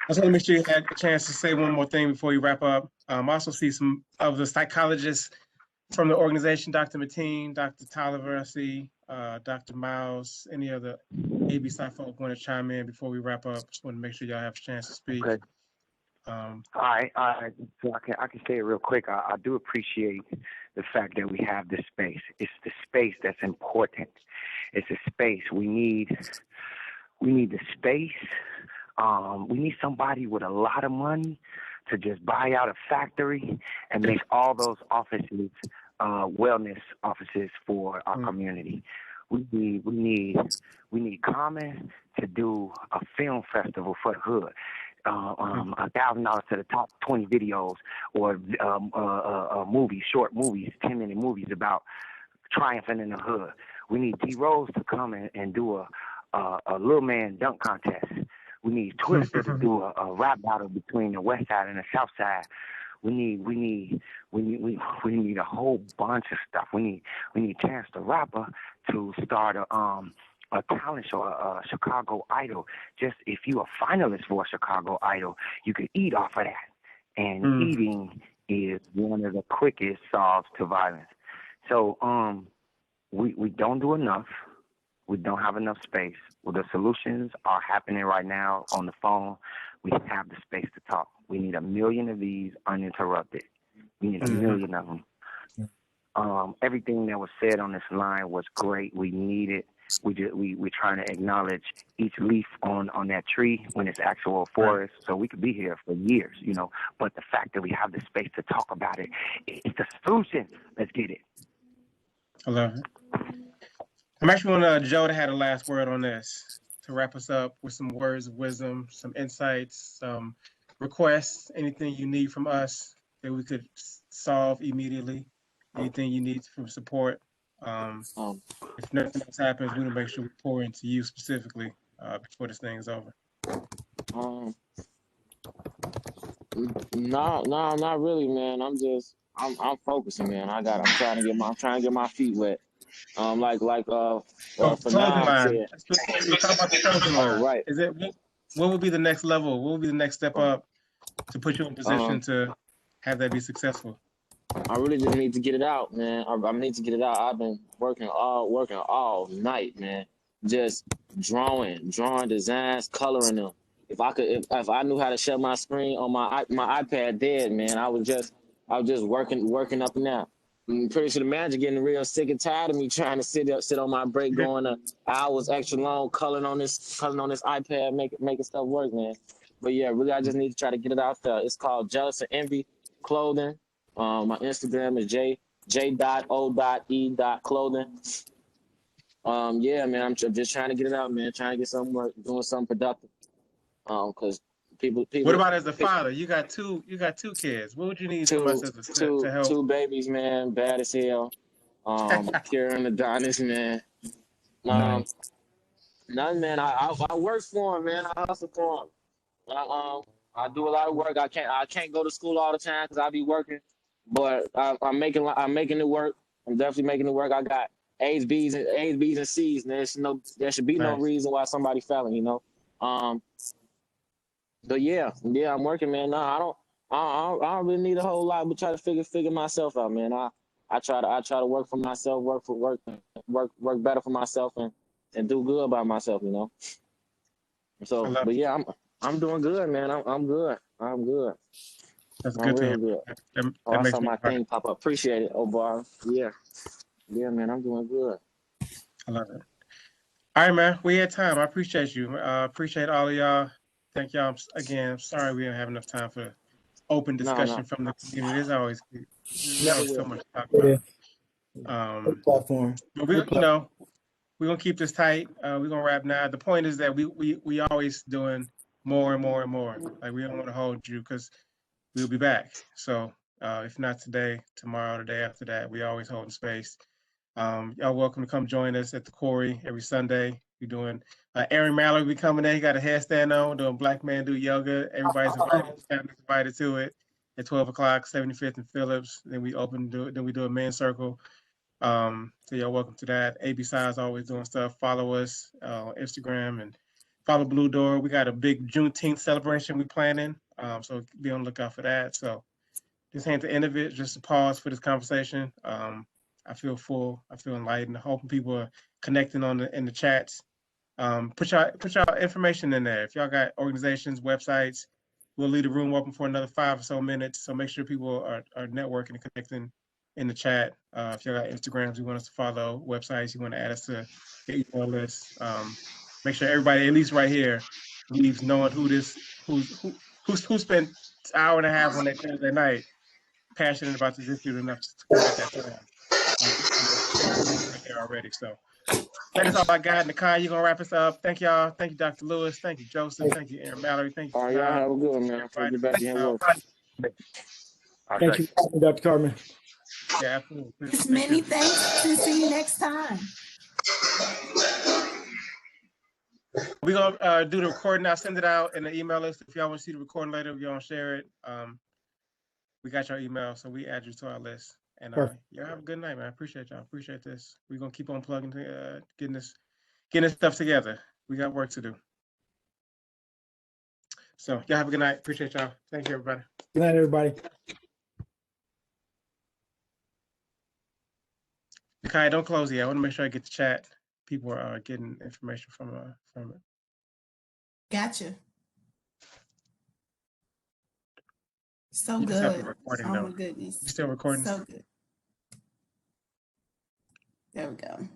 Speaker 2: just want to make sure you had a chance to say one more thing before you wrap up. I also see some of the psychologists from the organization, Dr. Mateen, Dr. Tolliver, I see, Dr. Miles, any other AB Psych folk want to chime in before we wrap up. Just want to make sure y'all have a chance to speak.
Speaker 9: Okay. All right. So I can say it real quick. I do appreciate the fact that we have this space. It's the space that's important. It's a space we need. We need the space. We need somebody with a lot of money to just buy out a factory and make all those offices wellness offices for our community. We need Common to do a film festival for the hood. $1,000 to the top 20 videos or movies, short movies, 10-minute movies about triumphing in the hood. We need D Rose to come and do a little man dunk contest. We need Twister to do a rap battle between the West Side and the South Side. We need a whole bunch of stuff. We need Chance the Rapper to start a talent show, a Chicago Idol. Just if you're a finalist for a Chicago Idol, you can eat off of that. And eating is one of the quickest solves to violence. So we don't do enough. We don't have enough space. Well, the solutions are happening right now on the phone. We have the space to talk. We need 1 million of these uninterrupted. We need 1 million of them. Everything that was said on this line was great. We need it. We're trying to acknowledge each leaf on that tree when it's actual forest. So we could be here for years, you know. But the fact that we have the space to talk about it, it's the solution. Let's get it.
Speaker 2: I love it. I'm actually want Joe to have the last word on this to wrap us up with some words of wisdom, some insights, some requests, anything you need from us that we could solve immediately, anything you need from support. If nothing else happens, we want to make sure we pour into you specifically before this thing is over.
Speaker 6: No, not really, man. I'm focusing, man. I'm trying to get my feet wet. Like Fanan said.
Speaker 2: Talk about the clothing line.
Speaker 6: Right.
Speaker 2: What would be the next level? What would be the next step up to put you in position to have that be successful?
Speaker 6: I really just need to get it out, man. I need to get it out. I've been working all night, man. Just drawing designs, coloring them. If I knew how to shut my screen on my iPad dead, man, I was just working up and down. I'm pretty sure the manager getting real sick and tired of me trying to sit on my break, going hours extra long, coloring on this iPad, making stuff work, man. But yeah, really, I just need to try to get it out there. It's called Jealous of Envy Clothing. My Instagram is j.o.e.clothing. Yeah, man, I'm just trying to get it out, man. Trying to get something work, doing something productive. Because people.
Speaker 2: What about as a father? You got two kids. What would you need from us to help?
Speaker 6: Two babies, man, bad as hell. Karen Adonis, man.
Speaker 5: Nice.
Speaker 6: Nothing, man. I work for him, man. I hustle for him. I do a lot of work. I can't go to school all the time because I be working, but I'm making it work. I'm definitely making it work. I got A's, B's, and C's. And there should be no reason why somebody failing, you know. But yeah, I'm working, man. No, I don't really need a whole lot, but try to figure myself out, man. I try to work for myself, work better for myself, and do good by myself, you know. So, but yeah, I'm doing good, man. I'm good. I'm good.
Speaker 2: That's good to hear.
Speaker 6: Good.
Speaker 2: That
Speaker 6: I saw my thing pop up. Appreciate it, Obar. Yeah, man. I'm doing good.
Speaker 2: I love it. All right, man. We had time. I appreciate you. Appreciate all of y'all. Thank y'all again. I'm sorry we didn't have enough time for open discussion from the community. There's always so much to talk about.
Speaker 5: Platform.
Speaker 2: But we're gonna keep this tight. We're gonna wrap now. The point is that we always doing more and more and more. Like, we don't want to hold you because we'll be back. So if not today, tomorrow, the day after that, we always holding space. Y'all welcome to come join us at the Quarry every Sunday. We're doing Aaron Mallory be coming in. He got a headstand on, doing Black Man Do Yoga. Everybody's invited to it at 12 o'clock, 75th and Phillips. Then we do a men's circle. So y'all welcome to that. AB Size always doing stuff. Follow us on Instagram and follow Blue Door. We got a big Juneteenth celebration we planning. So be on the lookout for that. So this ain't the end of it. Just a pause for this conversation. I feel full. I feel enlightened. Hoping people are connecting in the chats. Put y'all information in there. If y'all got organizations, websites, we'll leave the room open for another 5 or so minutes. So make sure people are networking and connecting in the chat. If y'all got Instagrams you want us to follow, websites you want to add us to the email list. Make sure everybody, at least right here, leaves knowing who spent an hour and a half on that Thursday night passionate about this issue enough to commit that time. Right there already. So that's all I got. Nakai, you gonna wrap us up? Thank y'all. Thank you, Dr. Lewis. Thank you, Joseph. Thank you, Aaron Mallory. Thank you.
Speaker 6: All right, y'all have a good one, man. I'll get back to your work.
Speaker 5: Thank you, Dr. Cartman.
Speaker 2: Yeah, absolutely.
Speaker 1: Many thanks. To see you next time.
Speaker 2: We're gonna do the recording. I'll send it out in the email list. If y'all want to see the recording later, if y'all want to share it, we got your email, so we add you to our list. And y'all have a good night, man. I appreciate y'all. Appreciate this. We're gonna keep on plugging, getting this stuff together. We got work to do. So y'all have a good night. Appreciate y'all. Thank you, everybody.
Speaker 5: Good night, everybody.
Speaker 2: Okay, don't close yet. I want to make sure I get the chat. People are getting information from it.
Speaker 1: Gotcha. So
Speaker 2: You just have to
Speaker 1: good.
Speaker 2: record it,
Speaker 1: Oh
Speaker 2: though.
Speaker 1: my goodness.
Speaker 2: You still recording?
Speaker 1: So good. There we go.